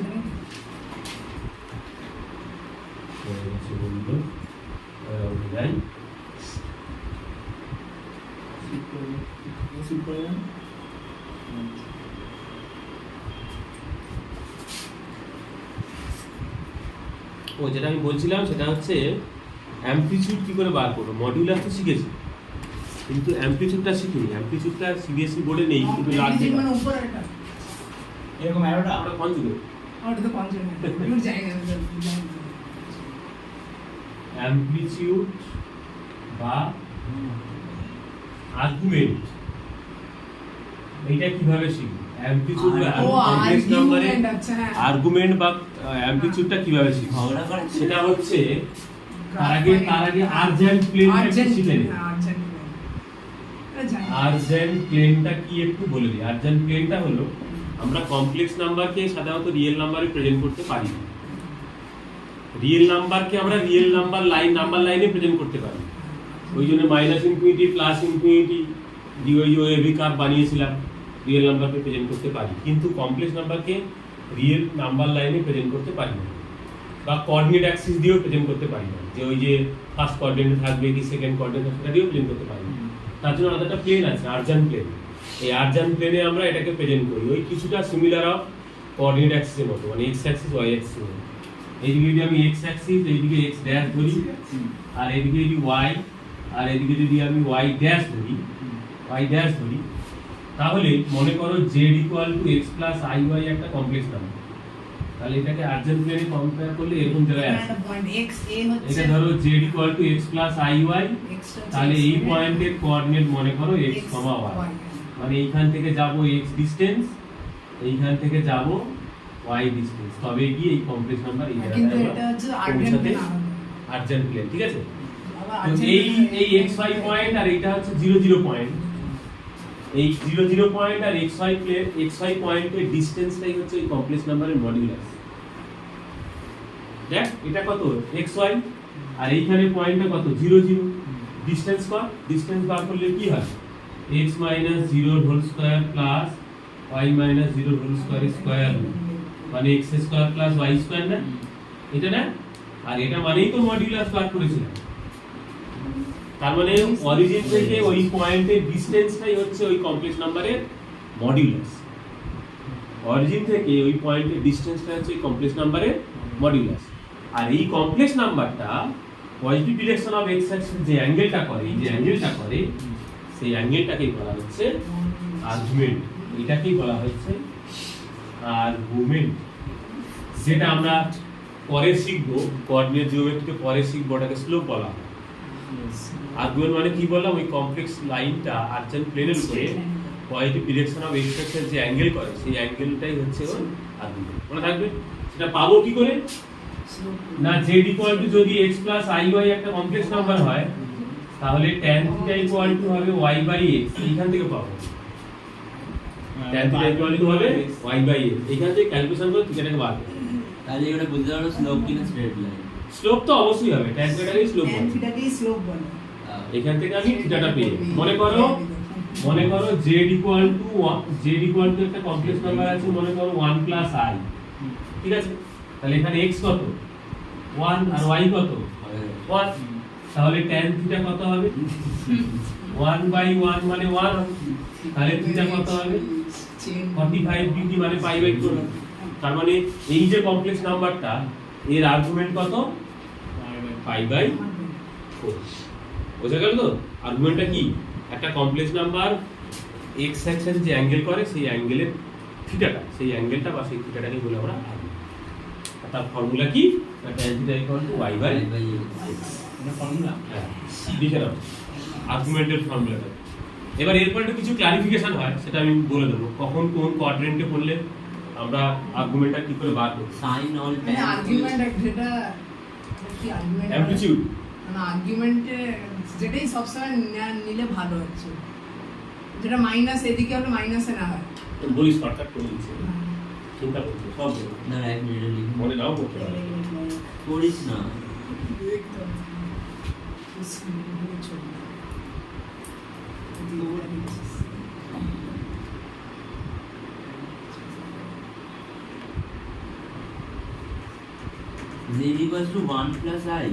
যাই শুট করে দেন ও যেটা আমি বলছিলাম সেটা হচ্ছে অ্যামপ্লিটিউড কি করে বার করবো মডিউলাস তো শিখেছি কিন্তু অ্যামপ্লিটিউডটা শিখিনি অ্যামপ্লিটিউডটা সিবিএসই বোর্ডে নেই কিন্তু লাগবে মানে উপরে এটা এরকম অ্যারোটা আমরা কনজুগেট ওটা তো কনজুগেট ওই জায়গা অ্যামপ্লিটিউড বা আর্গুমেন্ট এইটা কিভাবে শিখবো অ্যামপ্লিটিউড বা ও কমপ্লেক্স নাম্বারে আর্গুমেন্ট আচ্ছা হ্যাঁ আর্গুমেন্ট বা অ্যামপ্লিটিউডটা কিভাবে শিখবো ঝগড়া করে সেটা হচ্ছে তার আগে আর্জেন্ট প্লেনটা কি শিখে নিই আর্জেন্ট এটা জানি আর্জেন্ট প্লেনটা কি একটু বলে দিই আর্জেন্ট প্লেনটা হলো আমরা কমপ্লেক্স নাম্বারকে সাধারণত রিয়েল নাম্বারে প্রেজেন্ট করতে পারি না রিয়েল নাম্বারকে আমরা রিয়েল নাম্বার লাইনে প্রেজেন্ট করতে পারি ওই জন্য মাইনাস ইনফিনিটি প্লাস ইনফিনিটি ডিওইওএভি কার্ভ বানিয়েছিলাম রিয়েল নাম্বারকে প্রেজেন্ট করতে পারি কিন্তু কমপ্লেক্স নাম্বারকে রিয়েল নাম্বার লাইনে প্রেজেন্ট করতে পারি না বা কোঅর্ডিনেট অ্যাক্সিস দিয়েও প্রেজেন্ট করতে পারি না যে ওই যে ফার্স্ট কোঅর্ডিনেট থাকবে কি সেকেন্ড কোঅর্ডিনেট থাকবে সেটা দিয়েও প্রেজেন্ট করতে পারি না তার জন্য আলাদা একটা প্লেন আছে আর্জেন্ট প্লেন এই আর্জেন্ট প্লেনে আমরা এটাকে প্রেজেন্ট করি ওই কিছুটা সিমিলার অফ কোঅর্ডিনেট অ্যাক্সিসের মতো মানে এক্স অ্যাক্সিস ওয়াই অ্যাক্সিস এইদিকে যদি আমি এক্স অ্যাক্সিস এইদিকে এক্স ড্যাশ ধরি আর এদিকে যদি ওয়াই আর এদিকে যদি আমি ওয়াই ড্যাশ ধরি তাহলে মনে করো z equal to x plus i y একটা কমপ্লেক্স নাম্বার তাহলে এটাকে আর্জেন্ট প্লেনে কম্পেয়ার করলে এরকম জায়গায় আসে একটা পয়েন্ট x a হচ্ছে এটা ধরো z equal to x plus i y x তাহলে এই পয়েন্টের কোঅর্ডিনেট মনে করো x কমা y মানে এইখান থেকে যাব x ডিসটেন্স এইখান থেকে যাব y ডিসটেন্স তবে গিয়ে এই কমপ্লেক্স নাম্বার এই কিন্তু জায়গায় এটা হচ্ছে পৌঁছাতে আর্জেন্ট আর্জেন্ট প্লেন ঠিক আছে আবার তো এই xy পয়েন্ট আর এটা হচ্ছে 0 পয়েন্ট এই 0 পয়েন্ট আর xy পয়েন্টের ডিসটেন্সটাই হচ্ছে এই কমপ্লেক্স নাম্বারের মডিউলাস দেখ এটা কত xy আর এইখানে পয়েন্টটা কত 0 ডিসটেন্স ডিসটেন্স বার করলে কি হয় x - 0 whole square plus y - 0 whole square square মানে x square plus y square না এটা না আর এটা মানেই তো মডিউলাস বার করেছিলাম তার মানে অরিজিন থেকে ওই পয়েন্টের ডিসটেন্সটাই হচ্ছে ওই কমপ্লেক্স নাম্বারের মডিউলাস অরিজিন থেকে ওই পয়েন্টের ডিসটেন্সটা হচ্ছে ওই কমপ্লেক্স নাম্বারের মডিউলাস আর এই কমপ্লেক্স নাম্বারটা positive direction of x Axis যে অ্যাঙ্গেলটা করে সেই অ্যাঙ্গেলটাকেই বলা হচ্ছে আর্গুমেন্ট এটাকেই বলা হচ্ছে আর্গুমেন্ট যেটা আমরা পরে শিখবো, কোঅর্ডিনেট জিওমেট্রিতে পরে শিখবো, ওটাকে স্লোপ বলা হয়। আর্গুমেন্ট মানে কি বললাম, ওই কমপ্লেক্স লাইনটা আর্জেন্ট প্লেনের উপরে positive direction of x Axis যে অ্যাঙ্গেল করে সেই অ্যাঙ্গেলটাই হচ্ছে ওর আর্গুমেন্ট। মনে থাকবে। সেটা পাবো কি করে না, z ইকুয়াল টু যদি x প্লাস iy একটা কমপ্লেক্স নাম্বার হয় তাহলে tan থিটা ইকুয়াল টু হবে y বাই x, এইখান থেকে পাবো tan থিটা ইকুয়াল টু হবে y বাই x, এইখান থেকে ক্যালকুলেশন করে থিটাটাকে বার করব। তাহলে এটা বুঝতে পারো স্লোপ কিনা স্ট্রেট লাইন। স্লোপ তো অবশ্যই হবে, tan থিটাটাকে স্লোপ tan বলে। থিটাকেই স্লোপ বলে। এখান থেকে আমি থিটাটা পেয়ে যাবো। মনে করো z ইকুয়াল টু একটা কমপ্লেক্স নাম্বার আছে, মনে করো 1 প্লাস i, ঠিক আছে? তাহলে এখানে x কত 1 আর y কত 1, তাহলে tan থিটা কত হবে 1 বাই 1 মানে 1, তাহলে থিটা কত হবে 45 ডিগ্রি মানে পাই বাই 4। তার মানে এই যে কমপ্লেক্স নাম্বারটা এর আর্গুমেন্ট কত পাই বাই 4। বোঝা গেল তো? আর্গুমেন্টটা কি, একটা কমপ্লেক্স নাম্বার x অ্যাক্সিস যে অ্যাঙ্গেল করে সেই অ্যাঙ্গেলের থিটাটা, সেই অ্যাঙ্গেলটা বা সেই থিটাটাকে বলে আমরা আর্গুমেন্ট। তার ফর্মুলা কি, tan theta equal to y by x। এটা ফর্মুলা। হ্যাঁ, লিখে নাও আর্গুমেন্টের ফর্মুলাটা। এবার এরপর একটু কিছু ক্লারিফিকেশন হয়, সেটা আমি বলে দেবো কখন কোন কোয়াড্রেন্টে পড়লে আমরা আর্গুমেন্টটা কি করে বার করব। সাইন অল মানে আর্গুমেন্ট যেটা কি আর্গুমেন্ট অ্যামপ্লিটিউড মানে আর্গুমেন্টে যেটাই সবসময় নিলে ভালো হচ্ছে, যেটা মাইনাস এদিকে হলে মাইনাসে না হয়। বলিস শর্টকাট করে দিচ্ছি, চিন্তা করছি সব বলবো। না এক মিনিট লিখি মনে নাও করতে পারো। করিস না। একদম z equals to 1 plus i।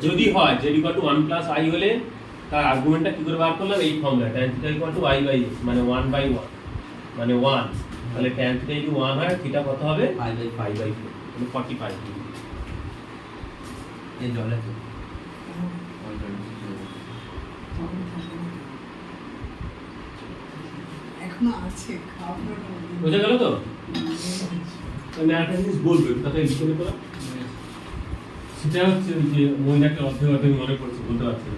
যদি হয় z equal to 1 plus i হলে তার আর্গুমেন্টটা কি করে বার করলাম, এই formula tan theta equal to y by x মানে 1 বাই 1 মানে 1, তাহলে tan থিটা যদি 1 হয় থিটা কত হবে 5 বাই 4 মানে 45 ডিগ্রি। এই জলে তো এখনো আছে খাওয়ার। বোঝা গেল তো? আমি একটা জিনিস বলবো, তাতে লিখে নেবো। সেটা হচ্ছে ওই যে মহিলাকে অর্ধেক মনে পড়ছে, বলতে পারছি না।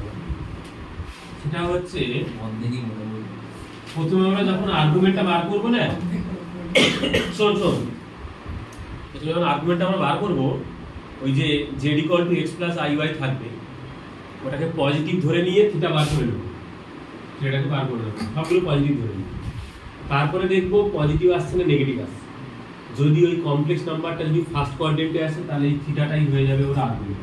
সেটা হচ্ছে অর্ধেকই মনে পড়ে। প্রথমে আমরা যখন আর্গুমেন্টটা বার করবো না, শোন প্রথমে যখন আর্গুমেন্টটা আমরা বার করবো, ওই যে z equal to x plus iy থাকবে, ওটাকে পজিটিভ ধরে নিয়ে থিটা বার করে নেবো, সেটাকে বার করে নেবো, সবগুলো পজিটিভ ধরে নিই। তারপরে দেখবো পজিটিভ আসছে না নেগেটিভ আসছে। যদি ওই কমপ্লেক্স নাম্বারটা যদি ফার্স্ট কোয়াড্রেন্টে আসে তাহলে এই থিটাটাই হয়ে যাবে ওর আর্গুমেন্ট।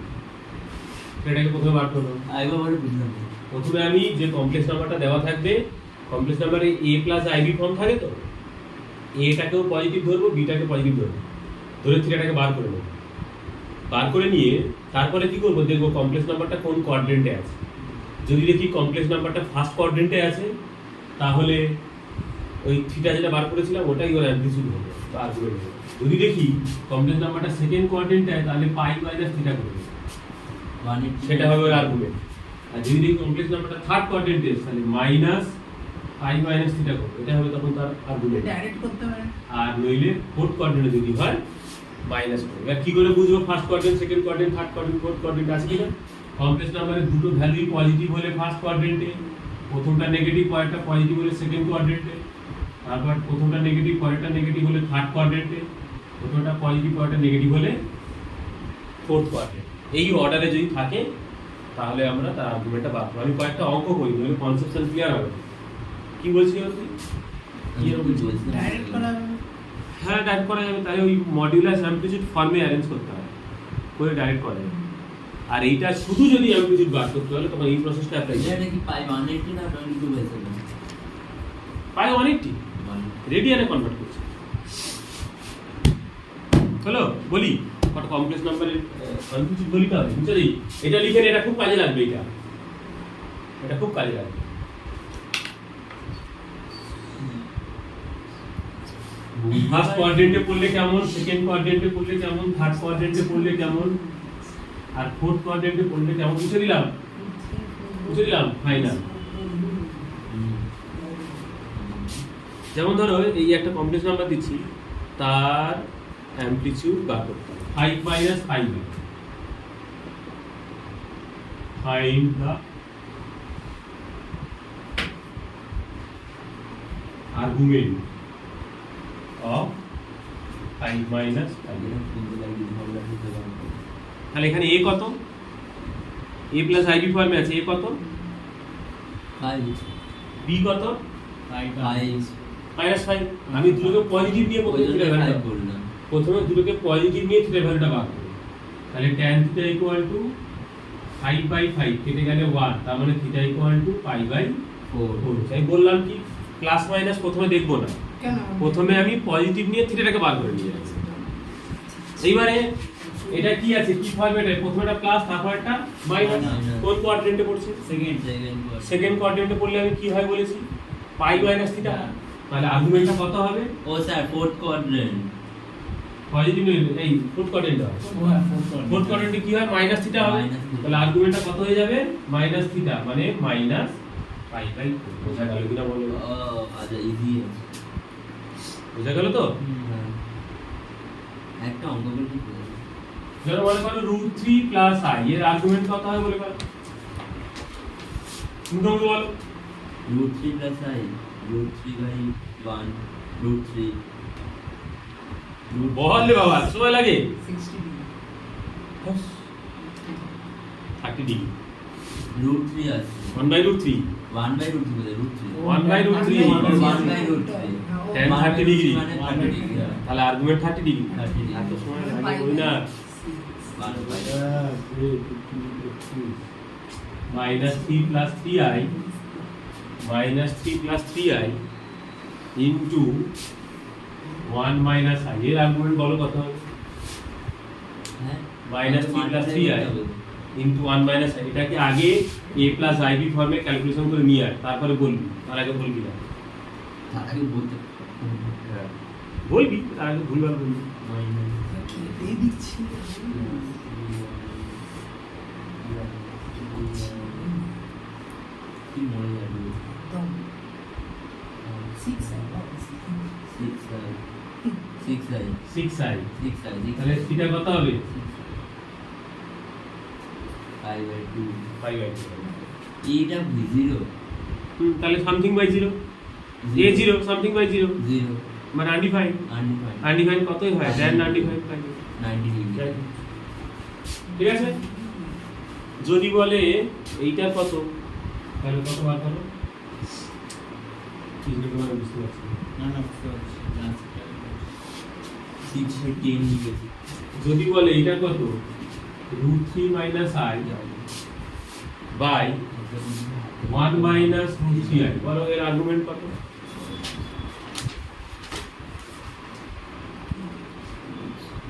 সেটাকে প্রথমে বার করবো। একবার বুঝলাম। প্রথমে আমি যে কমপ্লেক্স নাম্বারটা দেওয়া থাকবে, কমপ্লেক্স নাম্বারে a প্লাস আইবি ফর্ম থাকে, তো এটাকেও পজিটিভ ধরবো, বিটাকে পজিটিভ ধরবো, ধরে থিটাটাকে বার করে নেবো। বার করে নিয়ে তারপরে কি করবো, দেখবো কমপ্লেক্স নাম্বারটা কোন কোয়াড্রেন্টে আছে। যদি দেখি কমপ্লেক্স নাম্বারটা ফার্স্ট কোয়াড্রেন্টে আছে তাহলে ওই থিটা যেটা বার করেছিলাম ওটাই ওর অ্যামপ্লিটিউড হবে বা আর্গুমেন্ট হবে। যদি দেখি কমপ্লেক্স নাম্বারটা সেকেন্ড কোয়াড্রেন্টে আছে তাহলে পাই মাইনাস থিটা করবে, সেটা হবে ওর আর্গুমেন্ট। আর যদি দেখি কমপ্লেক্স নাম্বারটা থার্ড কোয়াড্রেন্টে আছে তাহলে মাইনাস পাই মাইনাস থিটা করবে, এটা হবে তখন তার আর্গুমেন্ট। ডাইরেক্ট করতে পারেন। আর নইলে ফোর্থ কোয়াড্রেন্টে যদি হয় মাইনাস করবে। এবার কি করে বুঝবো first quadrant, second quadrant, third quadrant, fourth quadrant আছে কিনা? কমপ্লেক্স নাম্বারের দুটো ভ্যালুই পজিটিভ হলে ফার্স্ট কোয়াড্রেন্টে, প্রথমটা নেগেটিভ পরেরটা পজিটিভ হলে সেকেন্ড কোয়াড্রেন্টে, তারপর প্রথমটা নেগেটিভ পরেরটা নেগেটিভ হলে থার্ড কোয়াড্রেন্টে, প্রথমটা পজিটিভ পরেরটা নেগেটিভ হলে ফোর্থ কোয়াড্রেন্ট। এই অর্ডারে যদি থাকে তাহলে আমরা তার আর্গুমেন্টটা বার করব। আমি কয়েকটা অঙ্ক করি, তাহলে কনসেপশন ক্লিয়ার হবে। কি বলছিস তুই? ডাইরেক্ট করা যাবে। হ্যাঁ ডাইরেক্ট করা যাবে, তাই ওই মডিউলাস অ্যামপ্লিটিউড ফর্মে অ্যারেঞ্জ করতে হয়, করে ডাইরেক্ট করা যাবে। আর এইটা শুধু যদি অ্যামপ্লিটিউড বার করতে হলে তখন এই প্রসেসটা অ্যাপ্লাই করতে এটা কি পাই 180 না 22/7? পাই 180 রেডিয়ানে কনভার্ট করছে। হ্যালো বলি কত কমপ্লেক্স নাম্বারের অ্যামপ্লিটিউড বলিতে হবে, বুঝছো? এটা লিখে এটা খুব কাজে লাগবে, এটা খুব কাজে লাগবে। ফার্স্ট কোয়াড্রেন্টে পড়লে কেমন, সেকেন্ড কোয়াড্রেন্টে পড়লে কেমন, থার্ড কোয়াড্রেন্টে পড়লে কেমন, আর ফোর্থ কোয়াড্রেন্টে পড়লে কেমন, বুঝে দিলাম ফাইনাল। যেমন ধরো এই একটা কমপ্লেক্স নাম্বার দিচ্ছি, তার অ্যামপ্লিটিউড বার করতে হবে 5 minus 5 find the argument of 5 minus 5। তাহলে এখানে a কত, a প্লাস আইবি ফর্মে আছে, a কত, b কত, মাইনাস 5। আমি দুটোকে পজিটিভ নিয়ে প্রথমে দুটোকে পজিটিভ নিয়ে থিটার ভ্যালুটা বার করব। তাহলে tan থিটা ইকুয়াল টু 5/5 কেটে গেলে 1, তার মানে থিটা ইকুয়াল টু π/4। তাই বললাম কি প্লাস মাইনাস প্রথমে দেখবো না, কেন প্রথমে আমি পজিটিভ নিয়ে থিটাটাকে বার করে নিয়ে যাচ্ছি। এইবারে এটা কি আছে, কি ফরম্যাটে, প্রথমে একটা প্লাস তারপর একটা মাইনাস। কোন কোয়াড্রেন্টে পড়ছে? সেকেন্ড কোয়াড্রেন্টে পড়লে আমি কি হয় বলেছি, পাই মাইনাস থিটা। তাহলে আর্গুমেন্টটা কত হবে? ও স্যার ফোর্থ কোয়াড্রেন্ট পজিটিভ এই ফোর্থ কোয়াড্রেন্ট হবে, ফোর্থ কোয়াড্রেন্টে কি হয়, মাইনাস থিটা হবে। তাহলে আর্গুমেন্টটা কত হয়ে যাবে, মাইনাস থিটা, মানে মাইনাস π/4। বোঝা গেল কিনা বলো? আচ্ছা ইজি আছে, বোঝা গেল তো? একটা অঙ্ক করে কি ধরো মনে করো √3 প্লাস i এর আর্গুমেন্ট কত হবে বলে বলো, মুখে মুখে বলো। √3 প্লাস i √3/1 √3 বললে বাবা সময় লাগে 60 30 ডিগ্রি। √3 আছে 1/√3 1/√3 বলে √3 1/√3 1/√3 10 30 ডিগ্রি, মানে 30 ডিগ্রি তাহলে আর্গুমেন্ট 30 ডিগ্রি। 30 ডিগ্রি এত সময় লাগে ওই না, -3 plus 3i -3 plus 3i into 1 minus i এর আর্গুমেন্ট বলো কত হবে? হ্যাঁ -3 plus 3i into 1 minus i। এটাকে আগে a প্লাস ib ফর্মে ক্যালকুলেশন করে নিয়ে আয়, তারপরে বলবি, তার আগে বলবি না। তার আগে বলতে বলবি, তার আগে ভুলভাল বলবি। এই দিচ্ছি কি মনে যাবে একদম 6 6i 6i তাহলে থিটা কত হবে? 5/2 5/2। এইটা v0 তাহলে something by 0, a0 something by 0 0 মানে আনডিফাইন্ড। undefined আনডিফাইন্ড কতই হয়, tan আনডিফাইন্ড পাই 90 ডিগ্রি। ঠিক আছে। যদি বলে এইটা কত, তাহলে কত বার করো, কি জিনিস মানে বুঝতে পারছি না। না বুঝতে পারছি 6/10 লিখেছি। যদি বলে এইটা কত, √3 minus i by 1 minus √3i, বলো এর আর্গুমেন্ট কত?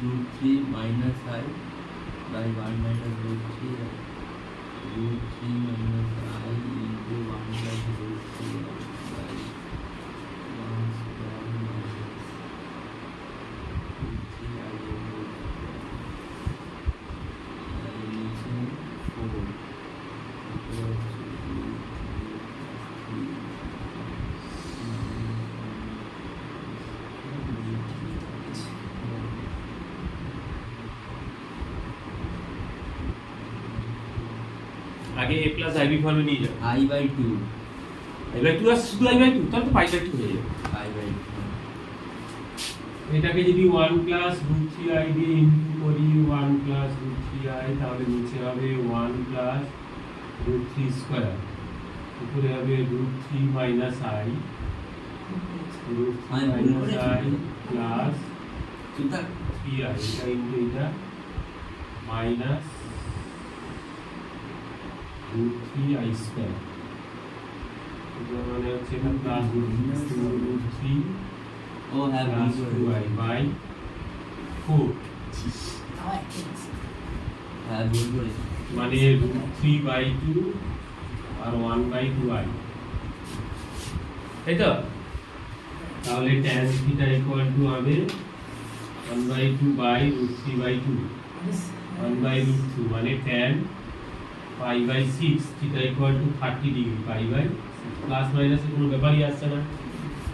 √3 minus i by 1 minus √3 √3 minus i into 1 plus √3 by 1 square minus √3 i into i নিচে 4 equals to 3 আগে a প্লাস ib ফর্মে নিয়ে যাও। i/2 i/2 আর শুধু i/2, তাহলে তো π/2 হয়ে যাবে। i/2 এটাকে যদি 1 প্লাস √3i দিয়ে ইনটু করি, 1 প্লাস √3i, তাহলে নিচে হবে 1 প্লাস √3 স্কয়ার, উপরে হবে √3 minus i √3 minus i plus সুতরাং 3i, এটা ইনটু এটা মাইনাস √3i স্কয়ার, এটা মানে হচ্ছে এটা প্লাস √3 ও হ্যাঁ প্লাস 2i বাই 4, হ্যাঁ ভুল করেছি মানে √3/2 আর 1/2i, তাই তো? তাহলে tan থিটা ইকুয়াল টু হবে 1/2 বাই √3/2 1/2 মানে tan π/6 theta equal to 30 degree π/6। Plus মাইনাসের কোনো ব্যাপারই আসছে না,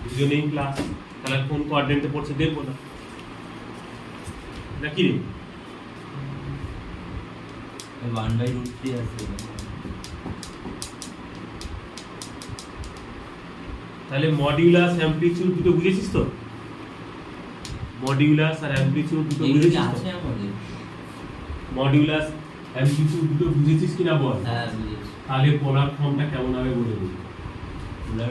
দুজনেই প্লাস। তাহলে কোন কোয়াড্রেন্টে পড়ছে দেখবো না। নাকি রে? 1/√3 আছে। তাহলে মডিউলাস অ্যামপ্লিটিউড দুটো বুঝেছিস তো? মডিউলাস আর অ্যামপ্লিটিউড দুটো এগুলো কি বুঝেছিস তো? আছে আমাদের? মডিউলাস অ্যামপ্লিটিউড দুটো বুঝেছিস কিনা বল? হ্যাঁ, বুঝেছি। তাহলে পোলার ফর্মটা কেমন হবে বলে দিই।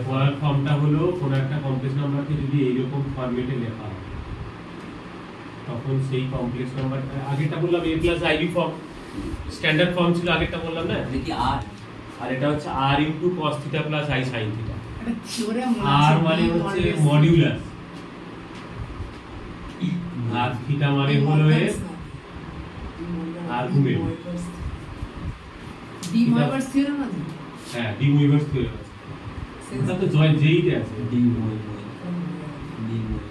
পোলার ফর্মটা হলো কোনো একটা কমপ্লেক্স নাম্বারকে যদি এইরকম ফরম্যাটে লেখা হয় তখন সেই কমপ্লেক্স নাম্বার আগেরটা বললাম a plus i b form, standard form ছিল আগেরটা বললাম না, এটা কি আর? আর এটা হচ্ছে r into cos theta plus i sin theta. একটা থিওরেম r মানে হচ্ছে মডিউলাস, আর থিটা মানে হলো এর argument। ডি ময়ভার্স থিওরেম আছে। হ্যাঁ, ডি মুইভার্স থিওরেম আছে, এটা তো জয় যেইতে আছে। ডি মই ডি মই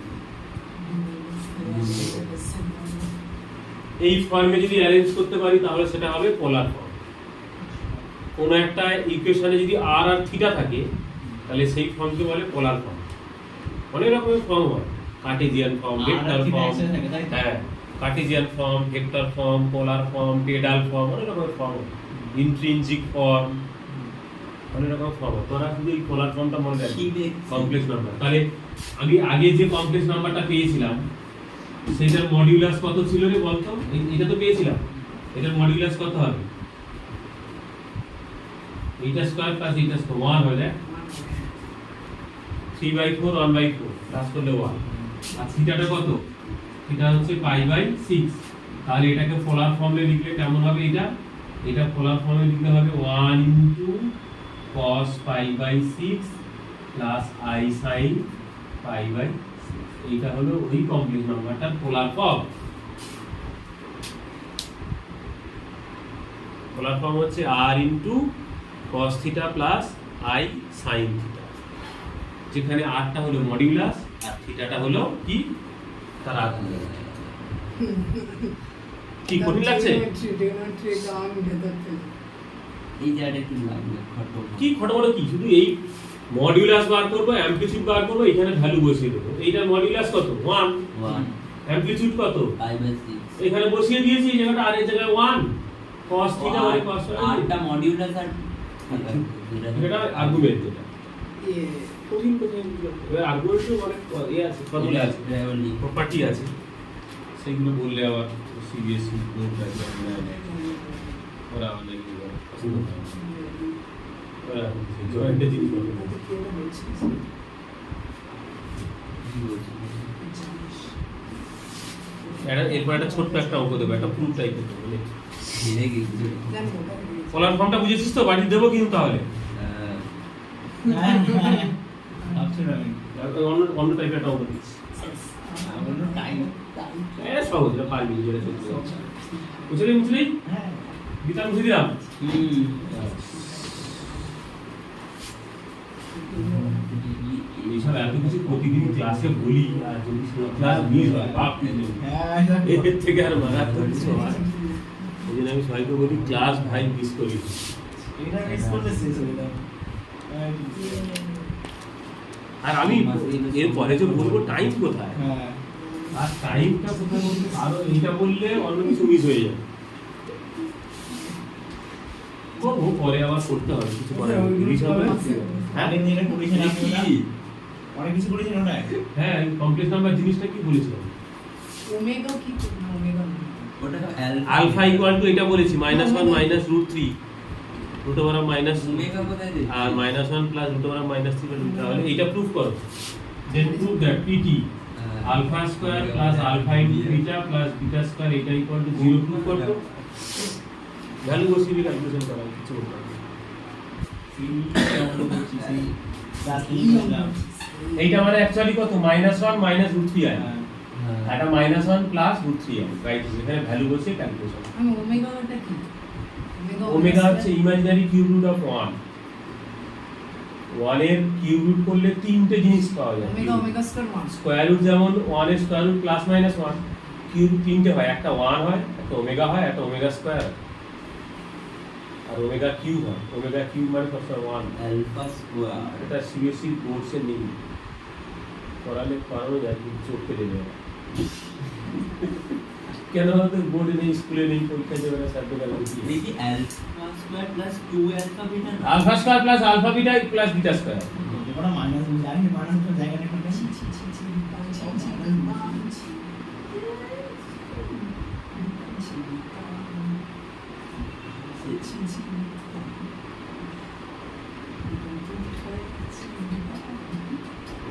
এই ফর্মে যদি অ্যারেঞ্জ করতে পারি তাহলে সেটা হবে পোলার ফর্ম। কোনো একটা ইকুয়েশনে যদি r আর থিটা থাকে তাহলে সেই ফর্মকে বলে পোলার ফর্ম। অনেক রকমের ফর্ম হয়, কার্টেজিয়ান ফর্ম, ভেক্টর ফর্ম, হ্যাঁ Cartesian form, vector form, polar form, pedal form, অনেক রকমের ফর্ম, ইন্ট্রিনজিক ফর্ম, অনেক রকমের ফর্ম। তোরা শুধু এই পোলার ফর্মটা মনে রাখবি, কমপ্লেক্স নাম্বার। তাহলে আমি আগে যে কমপ্লেক্স নাম্বারটা পেয়েছিলাম সেটার মডিউলাস কত ছিল রে বলতো? এটা তো পেয়েছিলাম, এটার মডিউলাস কত হবে? এইটা স্কয়ার প্লাস এইটা স্কয়ার 1 হয়ে যায়, 3/4 1/4 প্লাস করলে 1। আর থিটাটা কত? থিটা হচ্ছে π/6। তাহলে এটাকে পোলার ফর্মে লিখলে কেমন হবে? এটা পোলার ফর্মে লিখলে হবে 1 into cos π/6 plus i sin π/6। এইটা হলো ওই কমপ্লেক্স নাম্বারটার পোলার ফর্ম। পোলার ফর্ম হচ্ছে r into cos theta plus i sin theta, যেখানে r টা হলো মডিউলাস আর থিটাটা হলো কি তার আর্গুমেন্ট। কি কঠিন লাগছে? ট্রিগোনোমেট্রি কাম ভেতর থেকে এই জায়গাটা কি লাগবে? খটো কি খটোমটো কি? শুধু এই মডিউলাস বার করব, অ্যামপ্লিটিউড বার করব, এখানে ভ্যালু বসিয়ে দেব। এইটার মডিউলাস কত? 1। 1 অ্যামপ্লিটিউড কত? π/6 এখানে বসিয়ে দিয়েছি, এই জায়গাটা আর এই জায়গায় 1 cos থিটা বাই cos আরটা মডিউলাস আর এটা আর্গুমেন্ট। এটা ইয়ে কঠিন কঠিন আর্গুমেন্টও অনেক আছে, ফর্মুলা আছে, প্রপার্টি আছে, সেগুলো বললে আবার সিবিএসই বোর্ড ডায়াগ্রাম ওরা অনেক পছন্দ করে। ওরা জয়েন্টে জিনিস বলে এরপর একটা ছোট্ট একটা অঙ্ক দেবো, একটা প্রুফ টাইপের মানে ধীরে গিয়ে পোলার ফর্মটা বুঝেছিস তো? বাড়ি দেবো কিন্তু তাহলে অন্য টাইপের একটা অঙ্ক দিচ্ছি। সহজ, এটা পারবি, যেটা চলছে। বুঝলি? গীতা বুঝে দিলাম। এইসব এত কিছু প্রতিদিন ক্লাসে বলি, আর যদি ক্লাস মিস হয় বাপ এর থেকে আর মারাত্মক কিছু হয়। এই জন্য আমি সবাইকে বলি ক্লাস ভাই মিস করি। আর আমি এরপরে যে বলবো টাইম কোথায়, আর টাইমটা কোথায় বলবো, আরো এইটা বললে অন্য কিছু মিস হয়ে যাবে। করবো পরে আবার করতে হবে, কিছু করার নেই। হ্যাঁ অনেক কিছু করেছেন ওটা। হ্যাঁ, কমপ্লেক্স নাম্বার জিনিসটা কি বলেছিলাম? ওমেগা কি ওমেগা ওটা আলফা ইকুয়াল টু এটা বলেছি -1 minus √3 root over of minus omega কোথায় দিই? আর -1 প্লাস রুট ওভার অফ -3 তাহলে এটা প্রুফ করো। Then proof that PT alpha square plus alpha into beta plus beta square এটা ইকুয়াল টু 0 প্রুফ করো। ভ্যালু বসিয়ে দিয়ে ক্যালকুলেশন করা কিছু করতে হবে। এইটা মানে অ্যাকচুয়ালি কত? -1 মাইনাস √3 আয়, এটা -1 প্লাস √3 আয়, রাইট? এখানে ভ্যালু বসিয়ে ক্যালকুলেশন। আমি ওমেগাটা কি? ওমেগা হচ্ছে ইমাজিনারি কিউব রুট অফ 1। 1 এর কিউব রুট করলে তিনটে জিনিস পাওয়া যায়। Omega omega square 1 square root যেমন 1 এর square root plus minus 1, cube তিনটে হয়, একটা 1 হয়, একটা ওমেগা হয়, একটা ওমেগা স্কয়ার আর ওমেগা কিউব হয়। ওমেগা কিউব মানে কত? 1 আলফা স্কয়ার। এটা সিবিএসই কোর্সে নেই, পড়ালে পড়ানো যায় কিন্তু চোখ পেতে যাবে। কেন হয়তো বোর্ডে নেই, স্কুলে নেই, পরীক্ষা দেবে না, স্যার গেল দেখি alpha square plus 2 alpha beta না alpha square plus alpha beta plus beta square. ওটা মাইনাস জানি মাইনাস তো জায়গা নেই কোনটা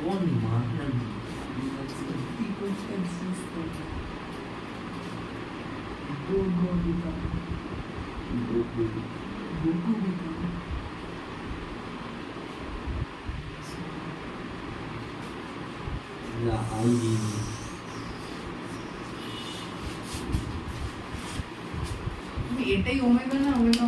কোন মান না না আইডি এটাই ওমেগা না ওমেগা